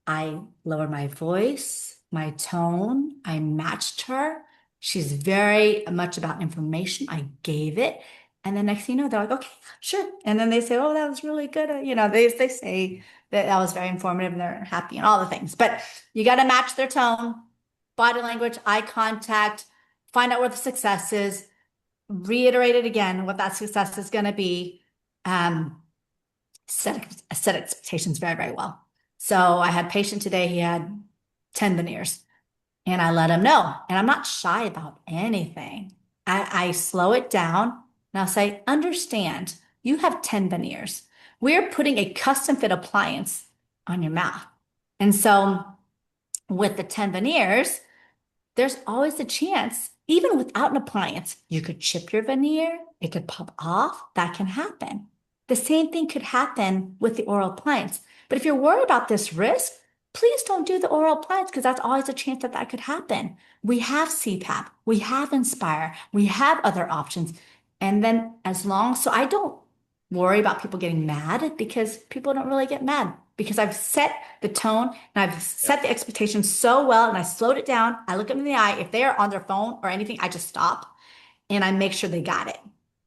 I lowered my voice, my tone. I matched her. She's very much about information. I gave it. And the next thing you know, they're like, okay, sure. And then they say, oh, that was really good. They say that was very informative and they're happy and all the things. But you got to match their tone, body language, eye contact, find out where the success is, reiterate it again, what that success is going to be. Um, set expectations very, very well. So I had a patient today, he had 10 veneers, and I let him know. And I'm not shy about anything. I slow it down and I'll say, understand, you have 10 veneers. We're putting a custom fit appliance on your mouth. And so with the 10 veneers, there's always a chance, even without an appliance, you could chip your veneer, it could pop off. That can happen. The same thing could happen with the oral appliance. But if you're worried about this risk, please don't do the oral appliance because that's always a chance that that could happen. We have CPAP, we have Inspire, we have other options. And then so I don't worry about people getting mad because people don't really get mad because I've set the tone and I've set the expectation so well and I slowed it down. I look them in the eye. If they are on their phone or anything, I just stop and I make sure they got it.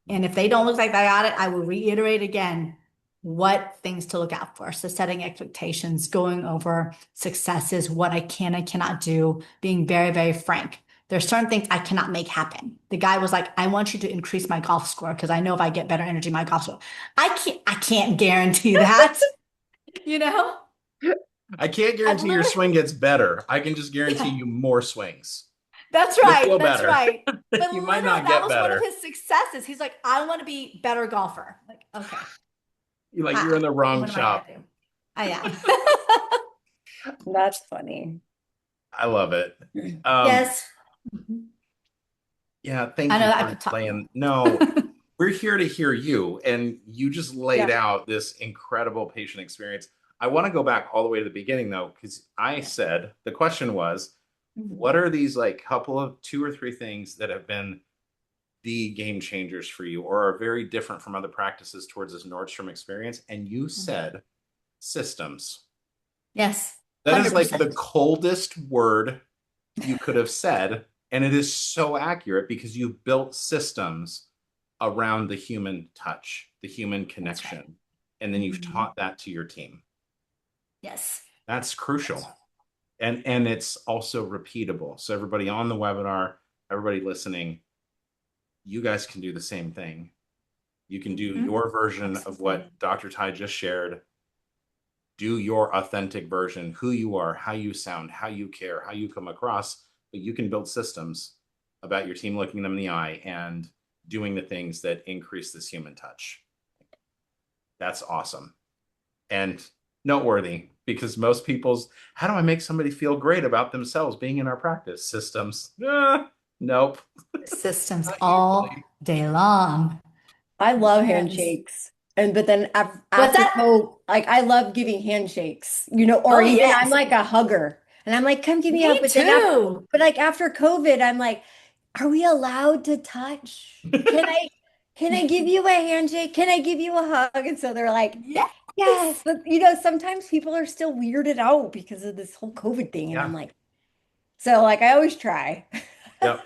And if they don't look like they got it, I will reiterate again what things to look out for. So setting expectations, going over successes, what I can and cannot do, being very, very frank. There's certain things I cannot make happen. The guy was like, I want you to increase my golf score because I know if I get better energy, my golf score. I can't guarantee that, you know? I can't I've guarantee your literally, swing gets better. I can just guarantee yeah, you more swings. that's You'll right. feel That's better. right. But You might literally, not that get was one of better. his successes. He's like, I want to be better golfer. Like, okay, You're in the wrong what am I gonna shop. do? I am. That's funny. I love it. Um, Yes. Mhm. yeah, I thank know you I for could talk. laying. No, we're here to hear you, and you just laid Yeah. out this incredible patient experience. I want to go back all the way to the beginning though, because I Yeah. said the question was, Mhm. what are these like couple of two or three things that have been the game changers for you or are very different from other practices towards this Nordstrom experience? And you Mhm. said systems. Yes, That is like the 100%. coldest word you could have said. And it is so accurate because you've built systems around the human touch, the human That's right. connection. And then you've Mhm. taught that to your team. Yes. That's That's crucial. And it's also repeatable. So everybody on the webinar, everybody listening, you guys can do the same thing. You can do Mhm. your version of Absolutely. what Dr. Ty just shared. Do your authentic version, who you are, how you sound, how you care, how you come across. But you can build systems about your team looking them in the eye and doing the things that increase this human touch. That's awesome and noteworthy because most people's, how do I make somebody feel great about themselves being in our practice? Systems. Nope. Systems Not all usually. day long. I love Yes. handshakes. And but then What's after that? COVID, like I love giving handshakes, you know, or Oh, even I'm yes. like a hugger. And I'm like, come give me a hug. Me But then after, too. but like after COVID, I'm like, are we allowed to touch? Can I give you a handshake? Can I give you a hug? And so they're like, yes. Yes. But you know, sometimes people are still weirded out because of this whole COVID thing. And I'm Yeah. like, so like I always try. Yep.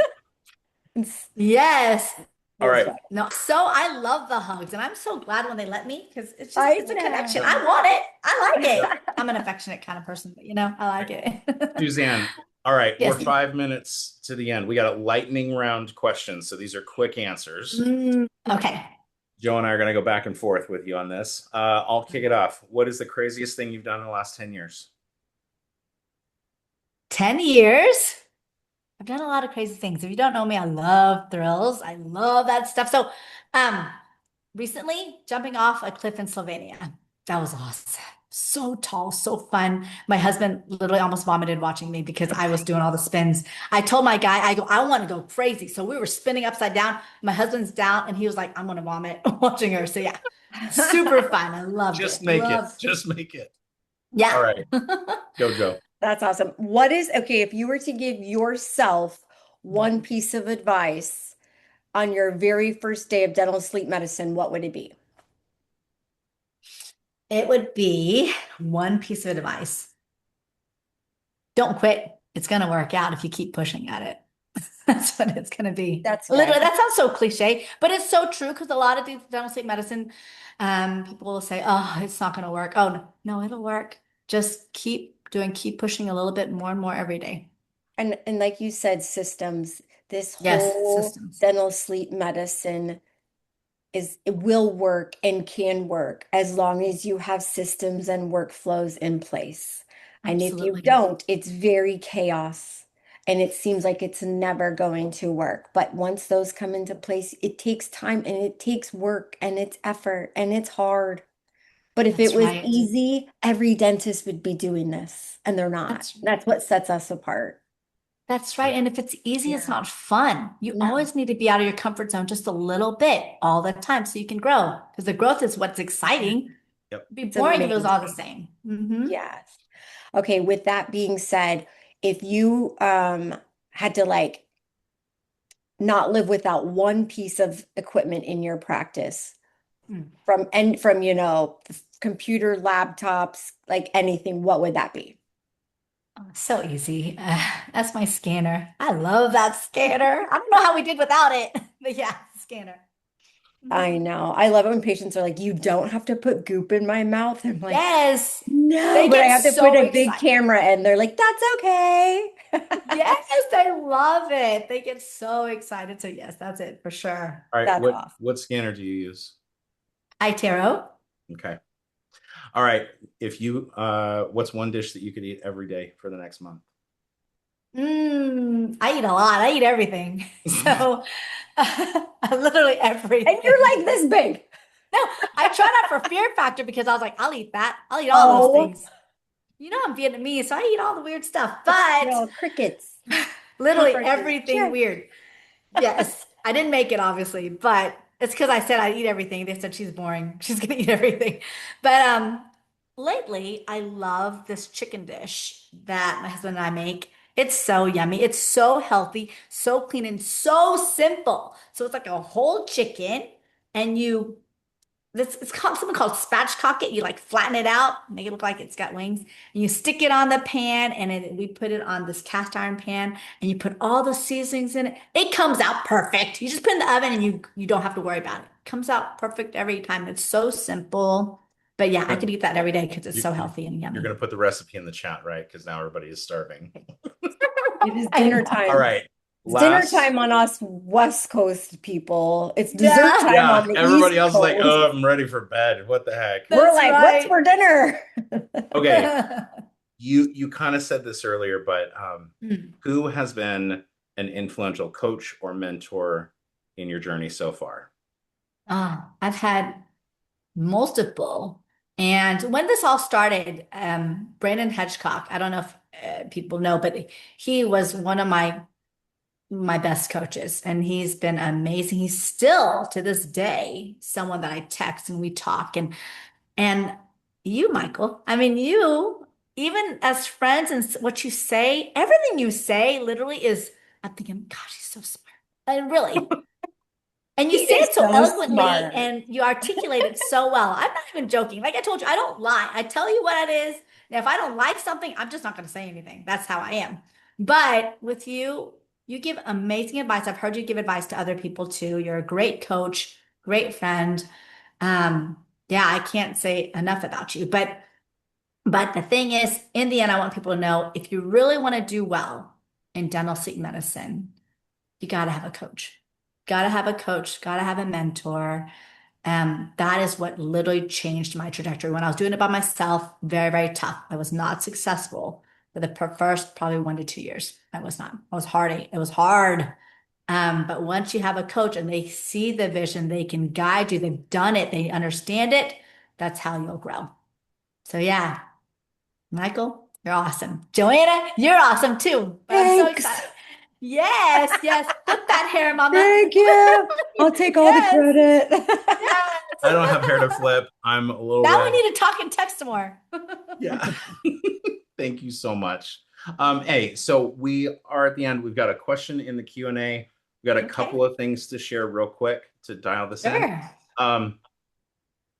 It's, Yes. All it's right. fun. No, so I love the hugs, and I'm so glad when they let me because I it's a connection. Yep. I want it. I like Yep. it. I'm an affectionate kind of person, but I like it. Suzanne, all right, we're Yes. 5 minutes to the end. We got a lightning round questions. So these are quick answers. Okay. Joe and I are going to go back and forth with you on this. I'll kick it off. What is the craziest thing you've done in the last 10 years? 10 years. I've done a lot of crazy things. If you don't know me, I love thrills. I love that stuff. So, um, recently jumping off a cliff in Slovenia. That was awesome. So tall, so fun. My husband literally almost vomited watching me because I was doing all the spins. I told my guy, I go, I want to go crazy. So we were spinning upside down. My husband's down and he was like, I'm going to vomit watching her. So yeah, super fun. I loved Just it. make it. Loved. Just make it. All Yeah. right, go, Joe. That's awesome. What is, okay, if you were to give yourself one piece of advice on your very first day of dental sleep medicine, what would it be? It would be one piece of advice. Don't quit. It's going to work out if you keep pushing at it. That's what it's going to be. That's Literally, good. that sounds so cliche, but it's so true because a lot of these dental sleep medicine, people will say, "Oh, it's not going to work." Oh no, no, it'll work. Just keep doing, keep pushing a little bit more and more every day. And like you said, systems, this Yes, whole systems. dental sleep medicine is it will work and can work as long as you have systems and workflows in place. And if you Absolutely. don't, it's very chaos and it seems like it's never going to work. But once those come into place, it takes time and it takes work and it's effort and it's hard. But if it That's was right. easy, every dentist would be doing this, and they're not. That's That's what sets us apart. That's right. And if it's easy, it's Yeah. not fun. You No. always need to be out of your comfort zone just a little bit all the time so you can grow. Because the growth is what's exciting. Yep. It'd be It's boring if it was all the amazing. same. Yes. Okay, with that being said, if you had to like not live without one piece of equipment in your practice Mm. from you know computer, laptops, like anything, what would that be? Oh, so easy. That's my scanner. I love that scanner. I don't know how we did without it, but yeah, scanner. I Mhm. know. I love it when patients are like, you don't have to put goop in my mouth. I'm like, Yes, no, they but I get have to put so a big excited. camera in. They're like, that's okay. Yes, they love it. They get so excited. So yes, that's it for sure. All right, That's what awesome. what scanner do you use? iTero. Okay. All right. If you what's one dish that you could eat every day for the next month? I eat a lot. I eat everything. So literally And you're like everything. this big. No, I try not for fear factor because I was like, I'll eat that. I'll eat all those Oh, things. I'm Vietnamese, so I eat all the weird stuff, but no, crickets, literally cockroaches. everything Sure. weird. Yes, I didn't make it, obviously, but it's because I said I'd eat everything. They said she's boring. She's gonna eat everything. But lately I love this chicken dish that my husband and I make. It's so yummy. It's so healthy, so clean, and so simple. So it's like a whole chicken, and this it's called something called spatchcock it. You like flatten it out, make it look like it's got wings, and you stick it on the pan, and we put it on this cast iron pan, and you put all the seasonings in it. It comes out perfect. You just put it in the oven, and you don't have to worry about it. It comes out perfect every time. It's so simple. But yeah, I But could eat that every day because it's you, so you healthy and you're yummy. gonna put the recipe in the chat, right? Because now everybody is starving. It is I dinner know. All time. right. It's dinner Last. time on us West Coast people. It's dessert Yeah, time Yeah, on the everybody East else is like, Coast. oh, I'm ready for bed. What the heck? We're that's like, what's right. for dinner? Okay, you kind of said this earlier, but Mm. who has been an influential coach or mentor in your journey so far? I've had multiple. And when this all started, Brandon Hedgecock, I don't know if people know, but he was one of my my best coaches, and he's been amazing. He's still to this day someone that I text and we talk. And you, Michael, I mean, you, even as friends and what you say, everything you say literally is, I'm thinking, gosh, he's so smart. And really, and He you say is it so so eloquently smart. and you articulate it so well. I'm not even joking. Like I told you, I don't lie. I tell you what it is. And if I don't like something, I'm just not going to say anything. That's how I am. But with you, you give amazing advice. I've heard you give advice to other people too. You're a great coach, great friend. Um, yeah, I can't say enough about you. But the thing is, in the end, I want people to know if you really want to do well in dental sleep medicine, you got to have a coach. Got to have a coach, got to have a mentor. That is what literally changed my trajectory. When I was doing it by myself, very, very tough. I was not successful for the first probably 1 to 2 years. I was not. I was hard. It was hard. But once you have a coach and they see the vision, they can guide you. They've done it. They understand it. That's how you'll grow. So yeah, Michael, you're awesome. Joanna, you're awesome too. But I'm so Thanks. excited. Yes, yes. Flip that hair, mama. Thank you. I'll take all the Yes, credit. I don't yes. have hair to flip. I'm a little Now we red. need to talk and text more. Yeah. Thank you so much. Hey, so we are at the end. We've got a question in the Q&A. We've got a Okay, couple of things to share real quick to dial this in. sure. Um,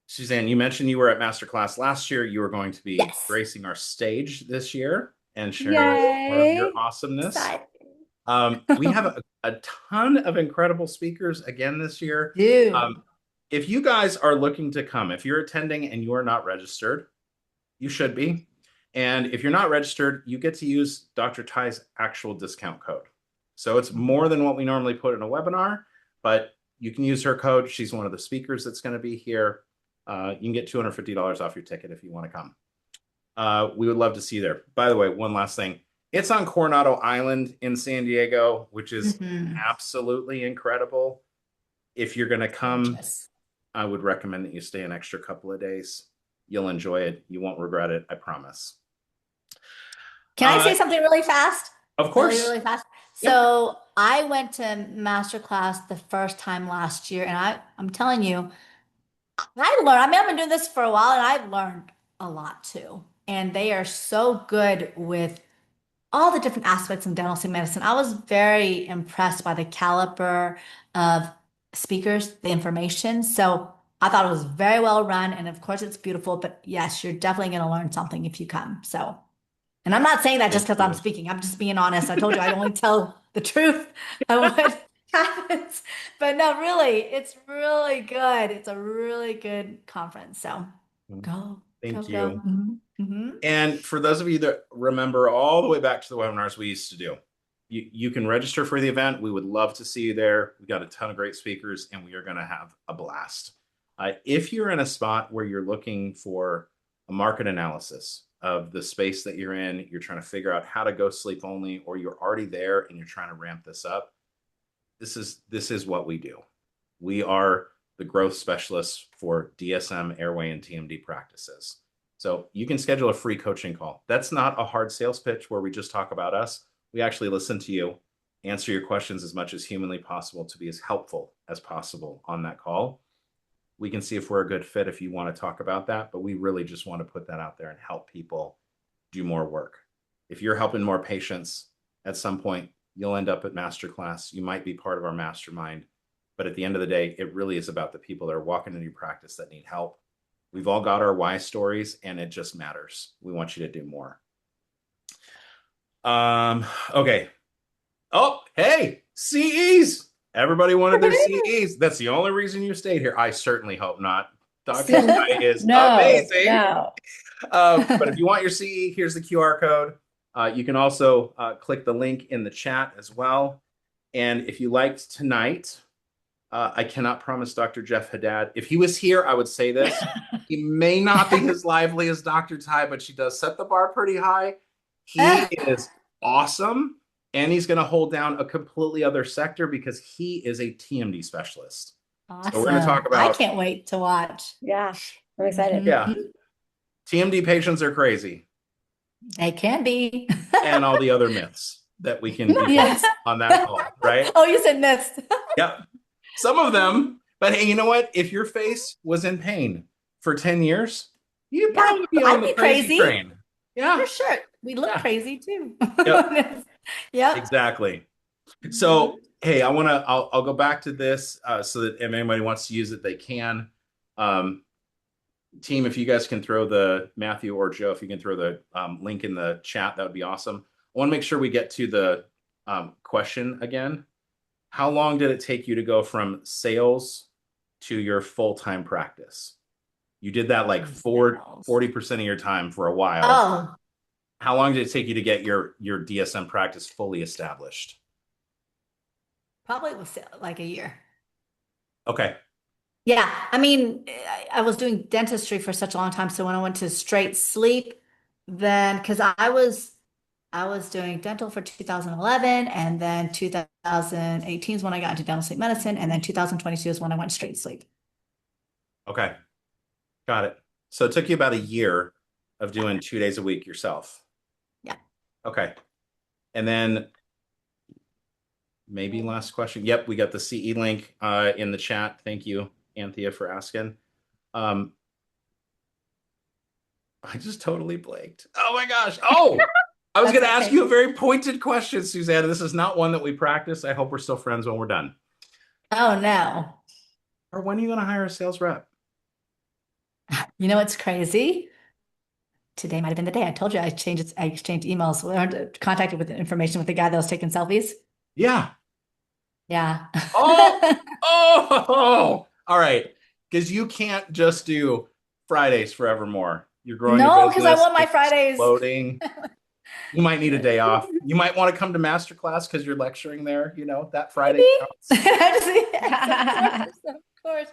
Suzanne, you mentioned you were at Masterclass last year. You are going to be Yes. gracing our stage this year and sharing more of your Yay. awesomeness. Excited. We have a ton of incredible speakers again this year. Dude. Um, if you guys are looking to come, if you're attending and you are not registered, you should be. And if you're not registered, you get to use Dr. Thai's actual discount code. So it's more than what we normally put in a webinar, but you can use her code. She's one of the speakers that's going to be here. You can get $250 off your ticket if you want to come. We would love to see you there. By the way, one last thing. It's on Coronado Island in San Diego, which is Mhm. absolutely incredible. If you're going to come, Gorgeous. I would recommend that you stay an extra couple of days. You'll enjoy it. You won't regret it. I promise. Can I say something really fast? Of Really, course. really fast. Yep. So I went to Masterclass the first time last year, and I'm telling you, I learned. I mean, I've been doing this for a while, and I've learned a lot too. And they are so good with all the different aspects in dental sleep medicine. I was very impressed by the caliber of speakers, the information. So I thought it was very well run. And of course, it's beautiful. But yes, you're definitely going to learn something if you come. So, and I'm not saying that just Thank because I'm you. speaking. I'm just being honest. I told you I only tell the truth of what happens. But no, really, it's really good. It's a really good conference. So go, go, Thank go. you. Hmm. And for those of you that remember all the way back to the webinars we used to do, you can register for the event. We would love to see you there. We got a ton of great speakers, and we are going to have a blast. If you're in a spot where you're looking for a market analysis of the space that you're in, you're trying to figure out how to go sleep only, or you're already there and you're trying to ramp this up, this is what we do. We are the growth specialists for DSM, airway, and TMD practices. So you can schedule a free coaching call. That's not a hard sales pitch where we just talk about us. We actually listen to you, answer your questions as much as humanly possible to be as helpful as possible on that call. We can see if we're a good fit if you want to talk about that, but we really just want to put that out there and help people do more work. If you're helping more patients, at some point, you'll end up at Masterclass. You might be part of our mastermind. But at the end of the day, it really is about the people that are walking into your practice that need help. We've all got our why stories, and it just matters. We want you to do more. Okay. Oh, hey, CEs. Everybody wanted their CEs. That's the only reason you stayed here. I certainly hope not. Dr. Thai is No, amazing. no. But if you want your CE, here's the QR code. You can also click the link in the chat as well. And if you liked tonight, I cannot promise Dr. Jeff Haddad. If he was here, I would say this. He may not be as lively as Dr. Thai, but she does set the bar pretty high. He is awesome. And he's going to hold down a completely other sector because he is a TMD specialist. So we're going to talk Awesome. I about, can't wait to watch. Yeah, I'm excited. yeah, Mhm. TMD patients are crazy They can be. and all the other myths. that we can be Yes. on that call, right? Oh, you said missed. Yep. Some of them, but hey, you know what? If your face was in pain for 10 years, you'd Yeah, probably be on I'd the be crazy crazy. train. Yeah. For sure. We look Yeah. crazy too. Yep. Yep. Exactly. Mhm. So, hey, I'll go back to this so that if anybody wants to use it, they can. Um, team, if you guys can throw the Matthew or Joe, if you can throw the link in the chat, that would be awesome. I want to make sure we get to the question again. How long did it take you to go from sales to your full-time practice? You did that like 40% of your time for a while. Oh, How long did it take you to get your DSM practice fully established? probably was like a year. Okay. Yeah, I mean, I was doing dentistry for such a long time, so when I went to straight sleep, then because I was doing dental for 2011, and then 2018 is when I got into dental sleep medicine, and then 2022 is when I went straight sleep. Okay. Got it. So it took you about a year of doing 2 days a week yourself. Yeah. Okay. And then maybe last question. Yep, we got the CE link in the chat. Thank you, Anthea, for asking. I just totally blanked. Oh my gosh. Oh, I was going to ask you a very pointed question, Suzanne. This is not one that we practice. I hope we're still friends when we're done. Oh no. Or when are you going to hire a sales rep? You know what's crazy? Today might have been the day. I told you I exchanged emails, contacted with information with the guy that was taking selfies. Yeah. Yeah. Oh, oh, all right. Because you can't just do Fridays forevermore. You're growing your No, because I business, want my it's Fridays. exploding. You might need a day off. You might want to come to master class because you're lecturing there. You know, that Friday Maybe. counts. Of course.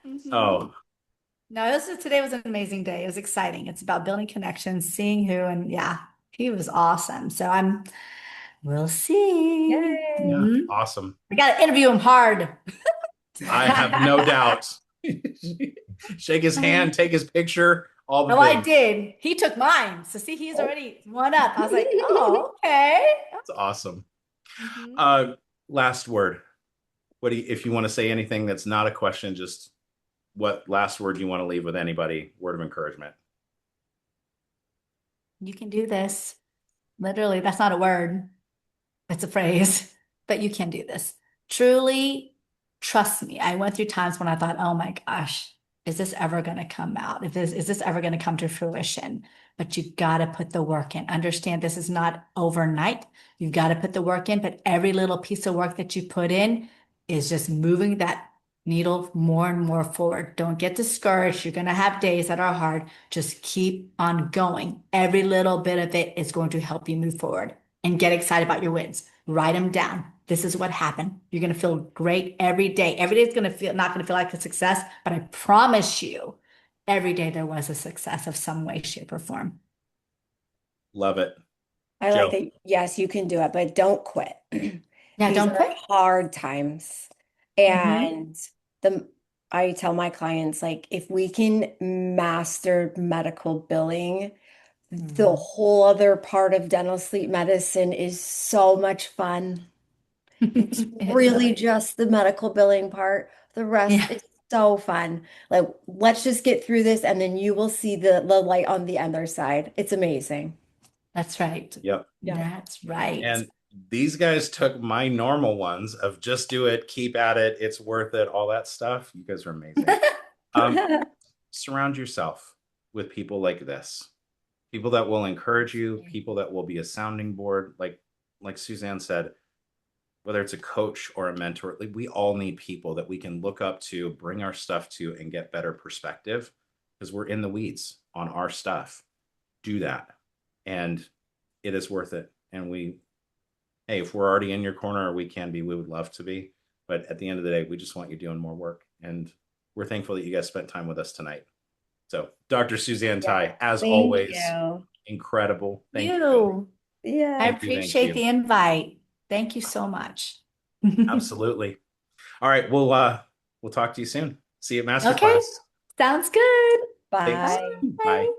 Mhm. Oh, No, today was an amazing day. It was exciting. It's about building connections, seeing who, and yeah, he was awesome. So we'll see. yeah. Yay. Awesome. We got to interview him hard. I have no doubt. Shake his hand, take his picture, all the Oh, I things. did. He took mine. So see, he's already one up. I was like, oh, okay. It's awesome. Mhm. Last word. What do you, if you want to say anything that's not a question, just what last word you want to leave with anybody, word of encouragement. You can do this. Literally, that's not a word. It's a phrase, but you can do this. Truly trust me. I went through times when I thought, oh my gosh, is this ever going to come out? Is this ever going to come to fruition? But you got to put the work in. Understand this is not overnight. You've got to put the work in, but every little piece of work that you put in is just moving that needle more and more forward. Don't get discouraged. You're going to have days that are hard. Just keep on going. Every little bit of it is going to help you move forward and get excited about your wins. Write them down. This is what happened. You're going to feel great every day. Every day is going to feel not going to feel like a success, but I promise you, every day there was a success of some way, shape, or form. Love it. I like Joe. that. Yes, you can do it, but don't quit. Yeah, These don't are quit. hard times. Mhm. And the I tell my clients, like, if we can master medical billing, the Mhm. whole other part of dental sleep medicine is so much fun. It's It really really, just the medical billing part. The rest yeah, is so fun. Like, let's just get through this, and then you will see the light on the other side. It's amazing. that's right. Yep. Yeah. That's right. And these guys took my normal ones of just do it, keep at it, it's worth it, all that stuff. You guys are amazing. Um, surround yourself with people like this, people that will encourage you, people that will be a sounding board. Like Suzanne said, whether it's a coach or a mentor, like we all need people that we can look up to, bring our stuff to, and get better perspective because we're in the weeds on our stuff. Do that, and it is worth it. And hey, if we're already in your corner, or we can be, we would love to be. But at the end of the day, we just want you doing more work, and we're thankful that you guys spent time with us tonight. So, Dr. Suzanne Yeah. Thai, as Thank always, you. incredible. Thank you. You. I Yeah. Thank you. Thank appreciate you. the invite. Thank you so much. Absolutely. All right. We'll talk to you soon. See you at Okay, Masterclass. sounds good. Thanks. Bye. Bye. Bye.